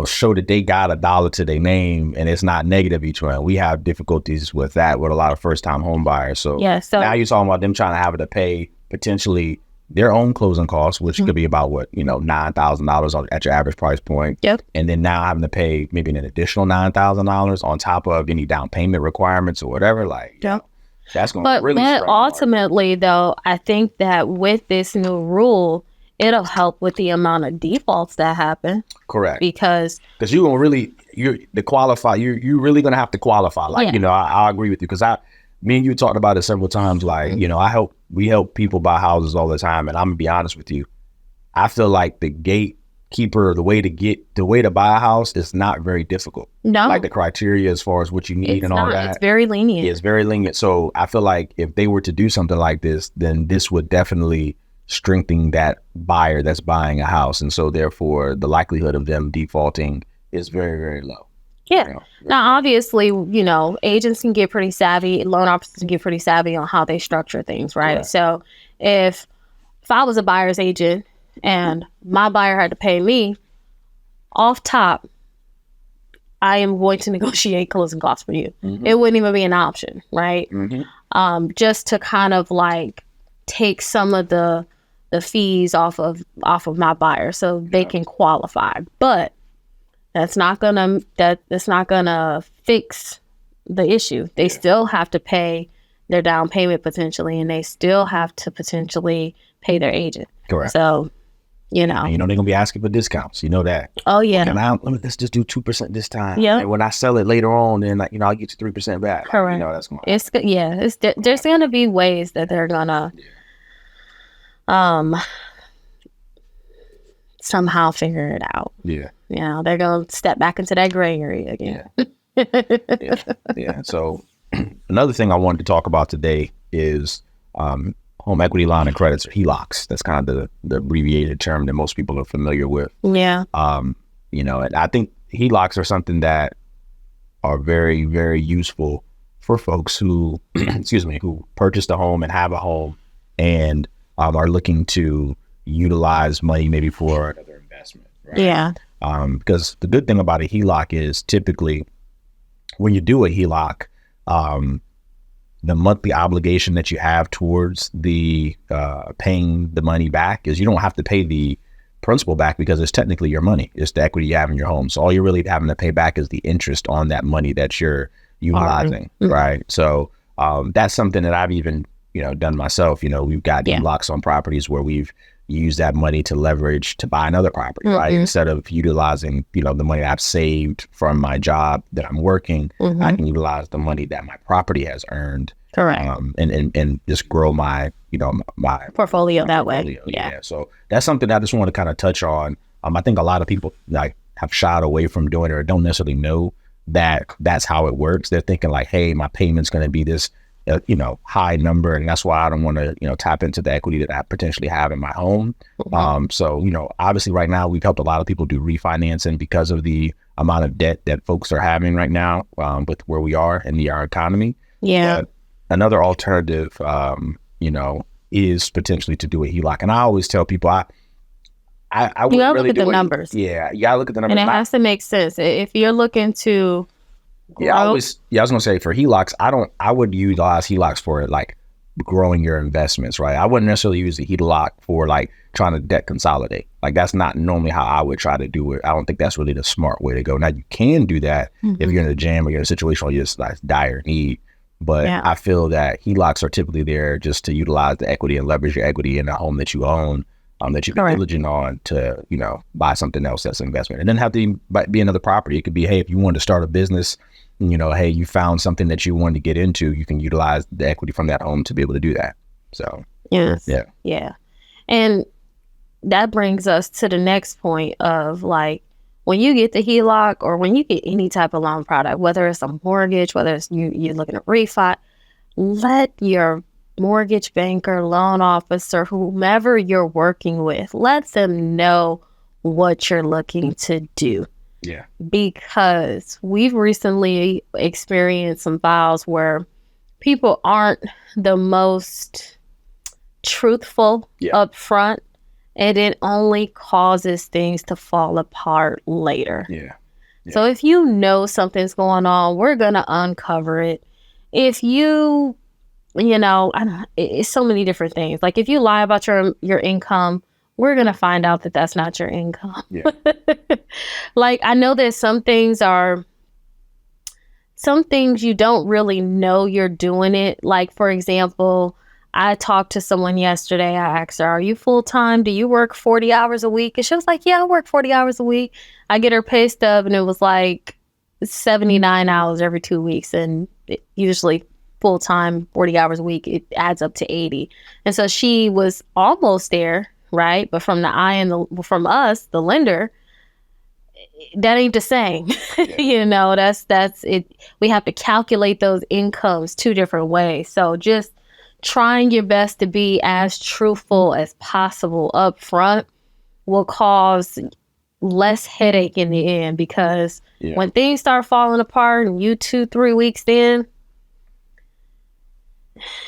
show that they got $1 to their name and it's not negative each one. We have difficulties with that with a lot of first-time home buyers. So, so now you're talking about them trying to have to pay potentially their own closing costs, which could be about $9,000 at your average price point. Yep. And then now having to pay maybe an additional $9,000 on top of any down payment requirements or whatever. Like, yep. That's going to really. But ultimately, though, I think that with this new rule, it'll help with the amount of defaults that happen. Correct. Because you're gonna really you're really gonna have to qualify. Like, I agree with you because me and you talked about it several times. Like, we help people buy houses all the time, and I'm gonna be honest with you. I feel like the gatekeeper, the way to buy a house is not very difficult. No, like the criteria as far as what you need and all that. It's very lenient. It's very lenient. So I feel like if they were to do something like this, then this would definitely strengthen that buyer that's buying a house, and so therefore the likelihood of them defaulting is very, very low. Yeah. Now, obviously, agents can get pretty savvy. Loan officers can get pretty savvy on how they structure things, right? Correct. So if I was a buyer's agent and my buyer had to pay me off top, I am going to negotiate closing costs for you. Mm-hmm. It wouldn't even be an option, right? Mm-hmm. Just to kind of like take some of the fees off of my buyer so they can qualify. But that's not gonna fix the issue. They still have to pay their down payment potentially, and they still have to potentially pay their agent. Correct. So, they're gonna be asking for discounts. You know that. Oh yeah. And let's just do 2% this time. Yeah. And when I sell it later on, then I'll get you 3% back. Correct. That's going. There's gonna be ways that they're gonna somehow figure it out. Yeah. They're going to step back into that gray area again. Yeah. So another thing I wanted to talk about today is home equity line of credits, or HELOCs. That's kind of the abbreviated term that most people are familiar with. Yeah. And I think HELOCs are something that are very, very useful for folks who, who purchased a home and have a home and are looking to utilize money maybe for another investment. Right? Yeah. Because the good thing about a HELOC is typically when you do a HELOC, the monthly obligation that you have towards the paying the money back is you don't have to pay the principal back because it's technically your money. It's the equity you have in your home. So all you're really having to pay back is the interest on that money that you're utilizing. Mm-hmm. Right. So that's something that I've even done myself. We've got HELOCs on properties where we've used that money to leverage to buy another property, mm-hmm. right? Instead of utilizing, the money I've saved from my job that I'm working, mm-hmm. I can utilize the money that my property has earned. Correct. And just grow my, my portfolio that way. Yeah. So that's something I just want to kind of touch on. I think a lot of people have shied away from doing it or don't necessarily know that that's how it works. They're thinking like, hey, my payment's going to be this high number, and that's why I don't want to, tap into the equity that I potentially have in my home. Mm-hmm. So, obviously right now we've helped a lot of people do refinancing because of the amount of debt that folks are having right now with where we are in our economy. Yeah. Another alternative, is potentially to do a HELOC. And I always tell people, I you gotta look at the numbers. Yeah, you gotta look at the numbers. And it has to make sense. If you're looking to grow, I was gonna say for HELOCs, I would utilize HELOCs for like growing your investments, right? I wouldn't necessarily use a HELOC for like trying to debt consolidate. Like that's not normally how I would try to do it. I don't think that's really the smart way to go. Now you can do that mm-hmm. if you're in a jam or you're in a situation where you're just like dire need. But I feel that HELOCs are typically there just to utilize the equity and leverage your equity in the home that you own. that you be Correct. diligent on to, buy something else that's an investment. It doesn't have to be another property. It could be, hey, if you wanted to start a business, hey, you found something that you wanted to get into, you can utilize the equity from that home to be able to do that. So, Yes. yeah. Yeah. And that brings us to the next point of like, when you get the HELOC or when you get any type of loan product, whether it's a mortgage, whether it's you're looking at refi, let your mortgage banker, loan officer, whomever you're working with, let them know what you're looking to do. Yeah. Because we've recently experienced some files where people aren't the most truthful up front, and it only causes things to fall apart later. Yeah. So if you know something's going on, we're going to uncover it. If you, it's so many different things. Like if you lie about your income, we're going to find out that that's not your income. Yeah. Like I know that some things you don't really know you're doing it. Like for example, I talked to someone yesterday. I asked her, are you full-time? Do you work 40 hours a week? And she was like, yeah, I work 40 hours a week. I get her pay stub and it was like 79 hours every 2 weeks. And usually full-time, 40 hours a week, it adds up to 80. And so she was almost there, right? But from the eye and from us, the lender, that ain't the same. That's it. We have to calculate those incomes 2 different ways. So just trying your best to be as truthful as possible up front will cause less headache in the end, because when things start falling apart and you 2-3 weeks in,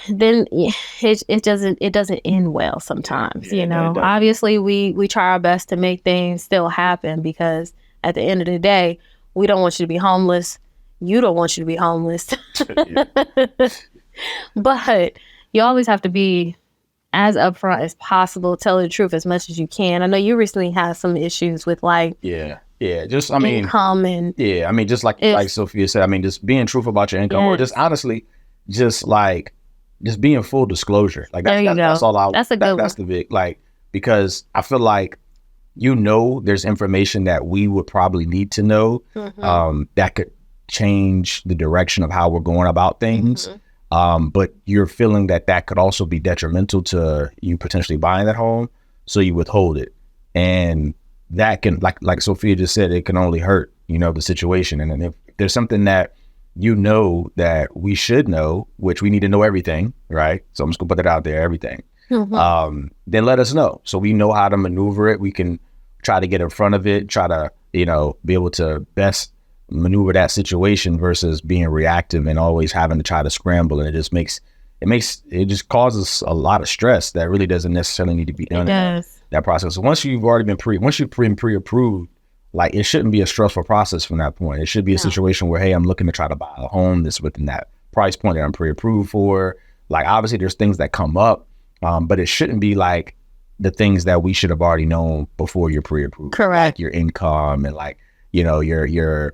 then it doesn't end well sometimes. Obviously we try our best to make things still happen, because at the end of the day, we don't want you to be homeless. You don't want you to be homeless. But you always have to be as upfront as possible, tell the truth as much as you can. I know you recently had some issues with income and just like Sophia said, just being truthful about your income, or just honestly, just being full disclosure. Like that's all that's a good one. That's the big, because I feel like, there's information that we would probably need to know, that could change the direction of how we're going about things. But you're feeling that could also be detrimental to you potentially buying that home, so you withhold it, and that can, like Sophia just said, it can only hurt the situation. And then if there's something that that we should know, which we need to know everything, right? So I'm just gonna put that out there, everything. Then let us know, so we know how to maneuver it. We can try to get in front of it, try to be able to best maneuver that situation versus being reactive and always having to try to scramble. And it just causes a lot of stress that really doesn't necessarily need to be done in that process. So once you've been pre-approved, it shouldn't be a stressful process from that point. It should be a situation where, hey, I'm looking to try to buy a home that's within that price point that I'm pre-approved for. Obviously there's things that come up, but it shouldn't be like the things that we should have already known before you're pre-approved. Correct. Like your income and your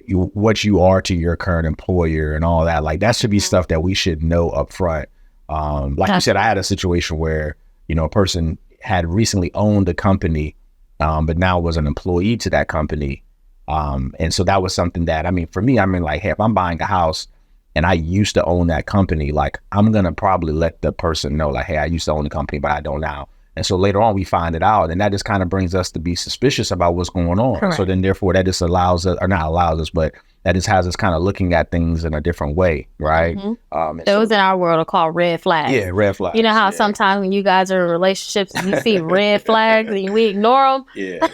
what you are to your current employer and all that. That should be stuff that we should know up front. You said, I had a situation where, a person had recently owned a company, but now was an employee to that company. And so that was something that, for me, hey, if I'm buying a house and I used to own that company, I'm going to probably let the person know, hey, I used to own the company, but I don't now. And so later on we find it out, and that just kind of brings us to be suspicious about what's going on. Correct. So then therefore that just allows us, or not allows us, but that just has us kind of looking at things in a different way, right? Those in our world are called red flags. Yeah, red flags. You know how sometimes when you guys are in relationships and you see red flags and we ignore them? Yeah.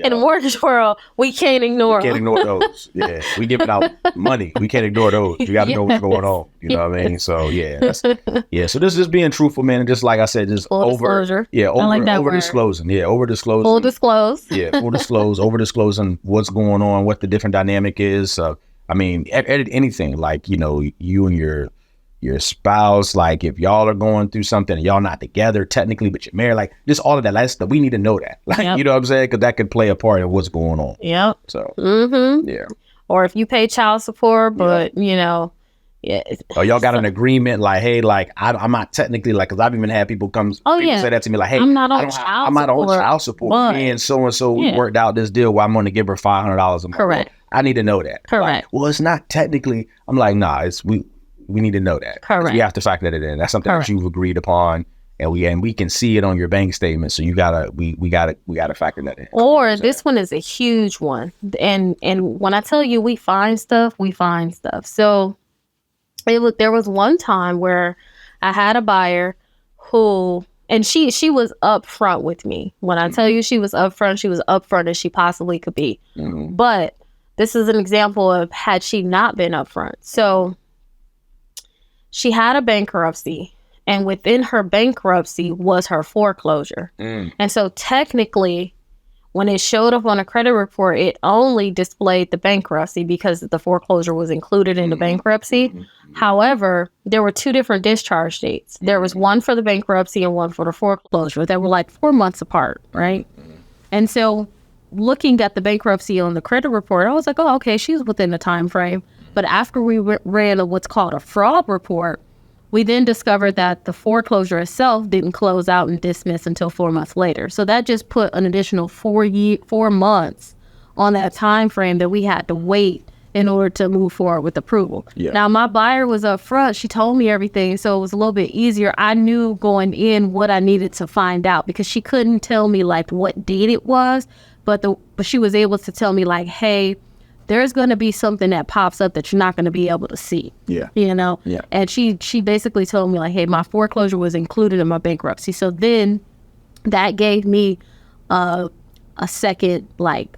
In the mortgage world, we can't ignore them. Can't ignore those. Yeah, we giving out money. We can't ignore those. You got to know what's going on. You know what I mean? So so this is being truthful, man. And just like I said, just full disclosure. Yeah, over disclosing. Yeah, over disclosing. Full disclose. Yeah, full disclose, over disclosing what's going on, what the different dynamic is. Anything you and your spouse, if y'all are going through something and y'all not together technically, but you're married, just all of that stuff, we need to know that. You know what I'm saying? Because that could play a part in what's going on. Yep. So, yeah. Or if you pay child support, but Yeah. Or y'all got an agreement like, hey, like I'm not technically like, because I've even had people come people say that to me like, hey, I'm not on I'm not on child support. Me and so we worked out this deal where I'm going to give her $500 a month. Correct. Well, I need to know that. Correct. Like, well, it's not technically. I'm like, nah, we need to know that. Correct. We have to factor that in. That's something that you've agreed upon. And we can see it on your bank statement. So we gotta factor that in. Or this one is a huge one. And when I tell you we find stuff. So there was one time where I had a buyer who, and she was upfront with me. When I tell you she was upfront as she possibly could be. Mm-hmm. But this is an example of had she not been upfront. So she had a bankruptcy. And within her bankruptcy was her foreclosure. And so technically, when it showed up on a credit report, it only displayed the bankruptcy because the foreclosure was included in the bankruptcy. However, there were two different discharge dates. There was one for the bankruptcy and one for the foreclosure that were like 4 months apart, right? And so looking at the bankruptcy on the credit report, I was like, oh, okay, she's within the time frame. But after we ran what's called a fraud report, we then discovered that the foreclosure itself didn't close out and dismiss until 4 months later. So that just put an additional 4 months on that time frame that we had to wait in order to move forward with approval. Yeah. Now, my buyer was up front. She told me everything, so it was a little bit easier. I knew going in what I needed to find out because she couldn't tell me like what date it was, but she was able to tell me like, hey, there's going to be something that pops up that you're not going to be able to see. Yeah. You know? Yeah. And she basically told me like, hey, my foreclosure was included in my bankruptcy. So then that gave me a second like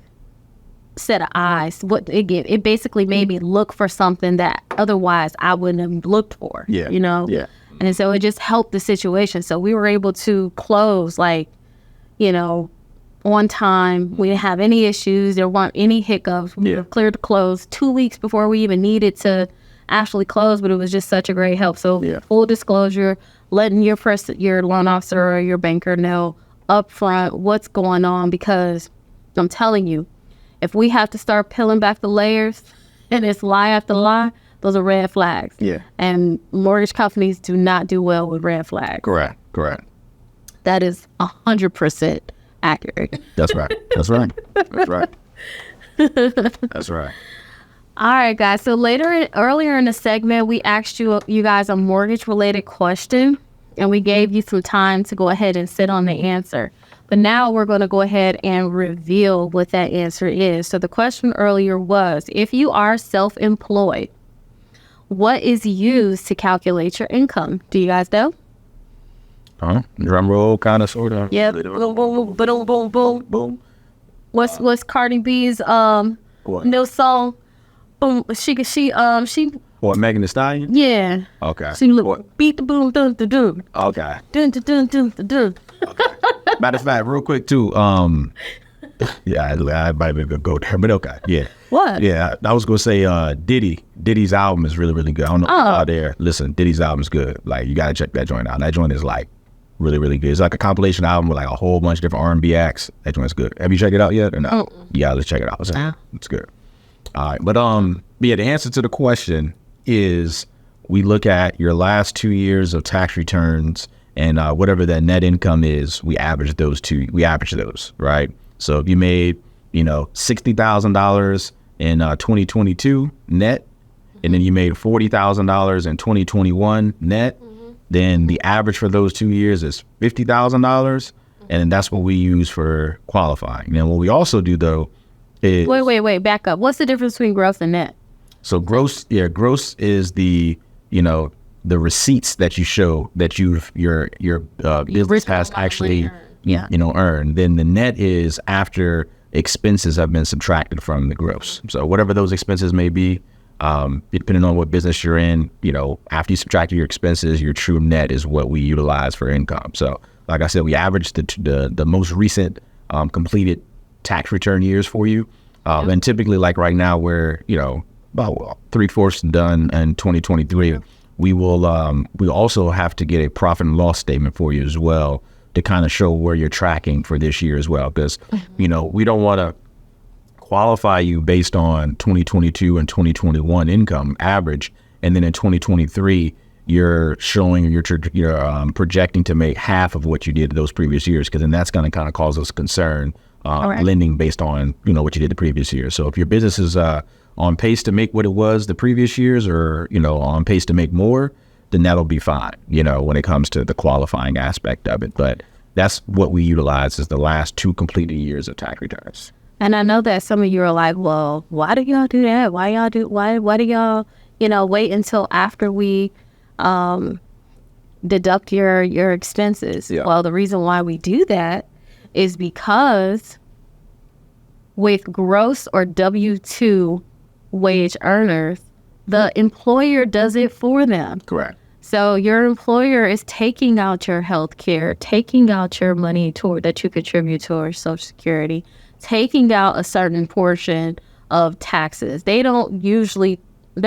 set of eyes. It basically made me look for something that otherwise I wouldn't have looked for. Yeah. You know? Yeah. And so it just helped the situation. So we were able to close like, you know, on time. We didn't have any issues. There weren't any hiccups. We were cleared to close 2 weeks before we even needed to actually close, but it was just such a great help. So full disclosure, letting your loan officer or your banker know upfront what's going on, because I'm telling you, if we have to start peeling back the layers and it's lie after lie, those are red flags. Yeah. And mortgage companies do not do well with red flags. Correct. That is 100% accurate. That's right. That's right. All right, guys. So earlier in the segment, we asked you guys a mortgage related question, and we gave you some time to go ahead and sit on the answer. But now we're going to go ahead and reveal what that answer is. So the question earlier was, if you are self-employed, what is used to calculate your income? Do you guys know? Drum roll, kind of, sort of. Yep. Boom, boom, boom, boom, boom, boom. What's Cardi B's new song? Boom. She. What, Megan Thee Stallion? Yeah. Okay. She beat the boom, dun dun dun. Okay. Dun dun dun dun dun dun. Okay. Matter of fact, real quick too. Yeah, I might be gonna go there, but okay. Yeah. What? Yeah, I was gonna say Diddy's album is really, really good. I don't know if you're out there. Listen, Diddy's album is good. Like, you gotta check that joint out. That joint is like really, really good. It's like a compilation album with like a whole bunch of different R&B acts. That joint's good. Have you checked it out yet or no? Yeah, let's check it out. It's good. All right, but yeah, the answer to the question is we look at your last 2 years of tax returns and whatever that net income is, we average those, right? So if you made, $60,000 in 2022 net, and then you made $40,000 in 2021 net, then the average for those 2 years is $50,000, and then that's what we use for qualifying. And what we also do though is wait, back up. What's the difference between gross and net? So gross is the the receipts that you show that your business has actually earned. Then the net is after expenses have been subtracted from the gross. So whatever those expenses may be, depending on what business you're in, after you subtract your expenses, your true net is what we utilize for income. So like I said, we average the most recent completed tax return years for you. And typically, like right now, we're about 3/4 done in 2023. We will we also have to get a profit and loss statement for you as well to kind of show where you're tracking for this year as well, because we don't want to qualify you based on 2022 and 2021 income average and then in 2023 you're showing you're projecting to make half of what you did those previous years, because then that's going to kind of cause us concern lending based on what you did the previous year. So if your business is on pace to make what it was the previous years, or on pace to make more, then that'll be fine, when it comes to the qualifying aspect of it. But that's what we utilize is the last 2 completed years of tax returns. And I know that some of you are like, well, why do y'all do that? Why do y'all, wait until after we deduct your expenses? Yeah. Well, the reason why we do that is because with gross or W-2 wage earners, the employer does it for them. Correct. So your employer is taking out your health care, taking out your money that you contribute towards Social Security, taking out a certain portion of taxes. They're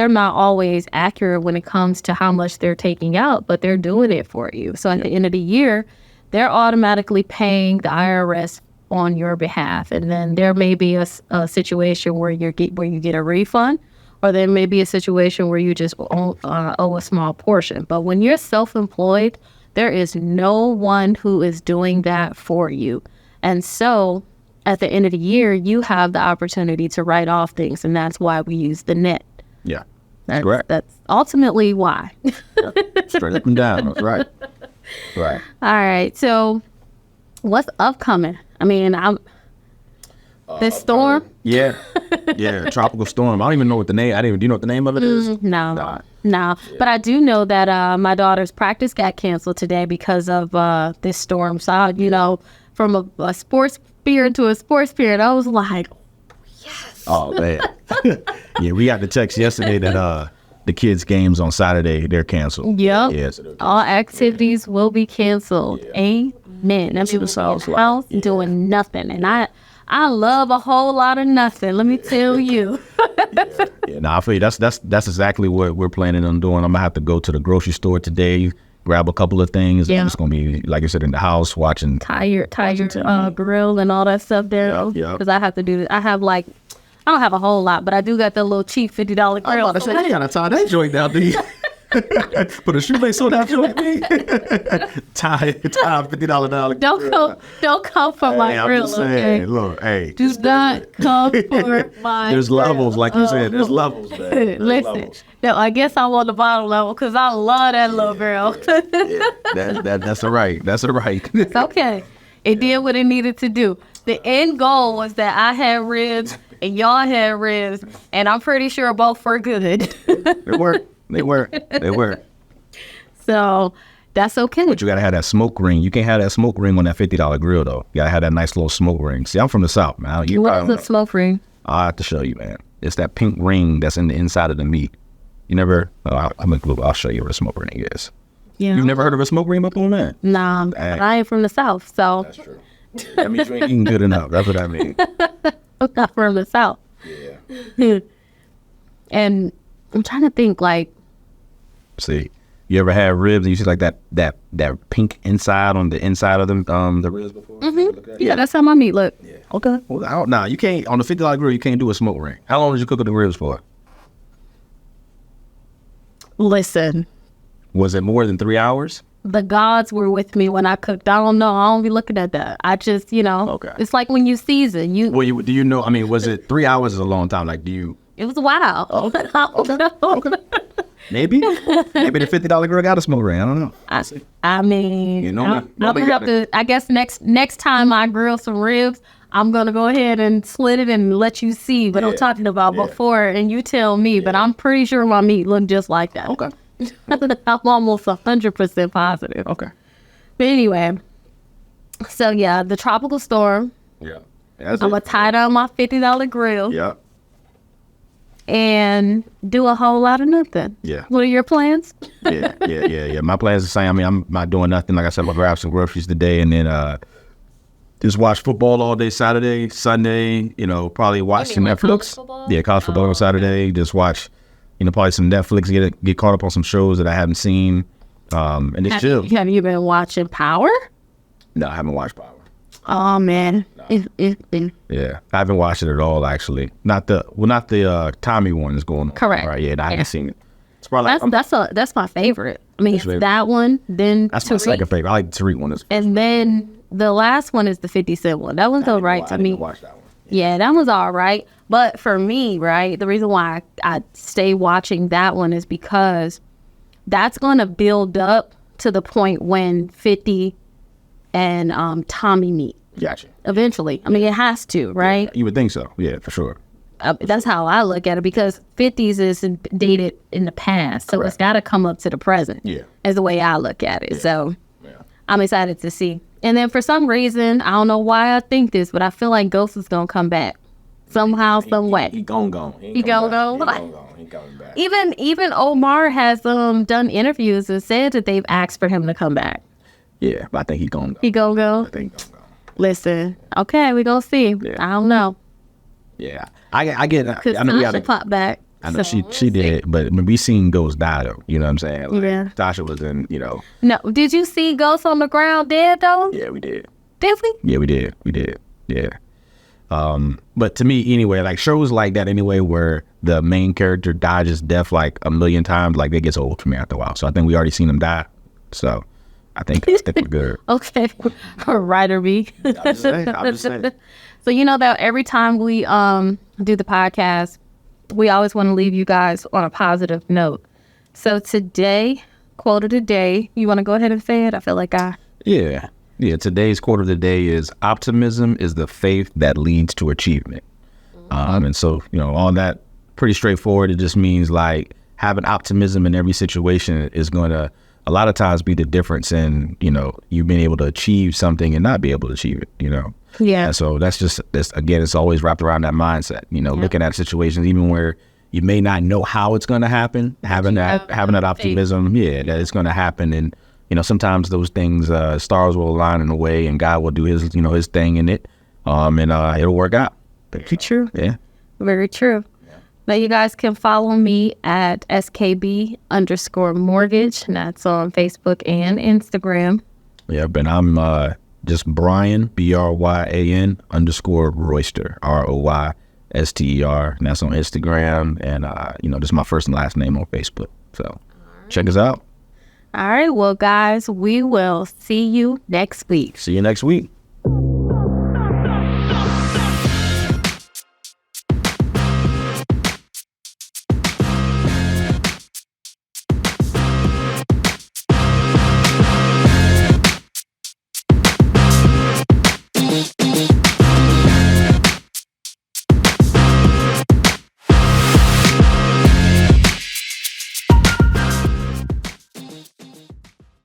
not always accurate when it comes to how much they're taking out, but they're doing it for you. So at the end of the year, they're automatically paying the IRS on your behalf. And then there may be a situation where you get a refund, or there may be a situation where you just owe a small portion. But when you're self-employed, there is no one who is doing that for you. And so at the end of the year, you have the opportunity to write off things, and that's why we use the net. Yeah, That's ultimately why. straight up and down. That's right. Right. All right. So what's upcoming? I mean, this storm? Yeah. Tropical storm. I don't even know what the name. Do you know what the name of it is? No. Nah. No. Yeah. But I do know that my daughter's practice got canceled today because of this storm. So, from a sports spirit to a sports spirit, I was like, yes. Oh, man. Yeah, we got the text yesterday that the kids' games on Saturday, they're canceled. Yep. Yeah, so all activities will be canceled. Yeah. Amen. I mean, house doing nothing. And I love a whole lot of nothing, let me tell you. I feel you. That's exactly what we're planning on doing. I'm going to have to go to the grocery store today, grab a couple of things. Yeah. I'm just going to be, like I said, in the house watching. Tie your grill and all that stuff there. Yeah. Because I have to do this. I don't have a whole lot, but I do got that little cheap $50 grill. I'm about to say, you got to tie that joint down, do you? Put a shoelace on that joint, tie a $50 dollar. Don't come for my grill, okay? Look, hey. Do not come for my There's grill. levels, like you said. There's levels, man. Listen, no, I guess I'm on the bottom level because I love that little grill. That's all right. That's all right. It's okay. It did what it needed to do. The end goal was that I had ribs and y'all had ribs, and I'm pretty sure both were good. They were. So that's okay. But you got to have that smoke ring. You can't have that smoke ring on that $50 grill, though. You got to have that nice little smoke ring. See, I'm from the South, man. What is a smoke ring? I'll have to show you, man. It's that pink ring that's in the inside of the meat. You never... I'll show you what a smoke ring is. Yeah. You've never heard of a smoke ring up on that? Nah, I ain't from the South, so... That's true. That means you ain't eating good enough. That's what I mean. I'm not from the South. Yeah. And I'm trying to think, like... See, you ever had ribs and you see like that pink inside on the inside of the ribs before? Mm-hmm. Yeah, that's how my meat look. Yeah. Okay. Well, you can't, on the $50 grill, you can't do a smoke ring. How long did you cook the ribs for? Listen. Was it more than 3 hours? The gods were with me when I cooked. I don't know. I don't be looking at that. I just, Okay. It's like when you season. Do you know, I mean, was it 3 hours is a long time? Like, do you... It was a while. Okay. Maybe the $50 grill got a smoke ring. I don't know. I mean, I'm gonna have to. I guess next time I grill some ribs, I'm gonna go ahead and slit it and let you see what I'm talking about before, and you tell me. But I'm pretty sure my meat looked just like that. Okay. I'm almost 100% positive. Okay. But anyway, so yeah, the tropical storm. Yeah. I'm gonna tie down my $50 grill. Yeah. And do a whole lot of nothing. Yeah. What are your plans? Yeah. My plans are the same. I mean, I'm not doing nothing. Like I said, I'm going to grab some groceries today and then just watch football all day Saturday, Sunday, probably watch some Netflix. College football on Saturday. Just watch, probably some Netflix, get caught up on some shows that I haven't seen. And it's chill. Have you been watching Power? No, I haven't watched Power. Oh, man. No. Yeah, I haven't watched it at all, actually. Not the Tommy one is going on. Correct. Right, I haven't seen it. It's probably That's my favorite. I mean, it's favorite. that one, then that's my Tariq, second favorite. I like the Tariq one. and then the last one is the 50 Cent one. That one's all right to me. Watch that one. Yeah, that was all right. But for me, right, the reason why I stay watching that one is because that's going to build up to the point when 50 and Tommy meet Gotcha. eventually. I mean, it has to, right? You would think so. Yeah, for sure. That's how I look at it, because 50s is dated in the past. So it's got to come up to the present. Yeah. Is the way I look at it. So Yeah. I'm excited to see. And then for some reason, I don't know why I think this, but I feel like Ghost is going to come back. Somehow, some way. He gone. He gone. He coming back. Even Omar has done interviews and said that they've asked for him to come back. Yeah, but I think he gone. He gonna go? I think he gone. Listen, okay, we gonna see. Yeah. I don't know. Yeah, I get. Cause I know we Tasha got. popped back. I know so she did, but when we seen Ghost die though, you know what I'm saying? Like, Yeah. Tasha was in, you know. No, did you see Ghost on the ground dead though? Yeah, we did. Did we? Yeah, we did. Yeah. But to me, anyway, like shows like that anyway, where the main character dies his death like a million times, like it gets old for me after a while. So I think we already seen him die. So I think we're good. Okay, writer B. I'm just saying. So you know that every time we do the podcast, we always want to leave you guys on a positive note. So today, quote of the day, you want to go ahead and say it? I feel like Yeah. Today's quote of the day is optimism is the faith that leads to achievement. And so, you know, all that pretty straightforward. It just means like having optimism in every situation is going to a lot of times be the difference in, you know, you being able to achieve something and not be able to achieve it, you know? Yeah. And so that's just, again, it's always wrapped around that mindset, you know, looking at situations, even where you may not know how it's going to happen, having that optimism, that it's going to happen. And, you know, sometimes those things, stars will align in a way and God will do his, you know, his thing in it. And it'll work out. Very true. Yeah. Very true. Now you guys can follow me at SKB_mortgage. And that's on Facebook and Instagram. Yeah, but I'm just Brian, BRYAN _Royster, ROYSTER. And that's on Instagram. And, you know, just my first and last name on Facebook. So check us out. All right. Well, guys, we will see you next week. See you next week.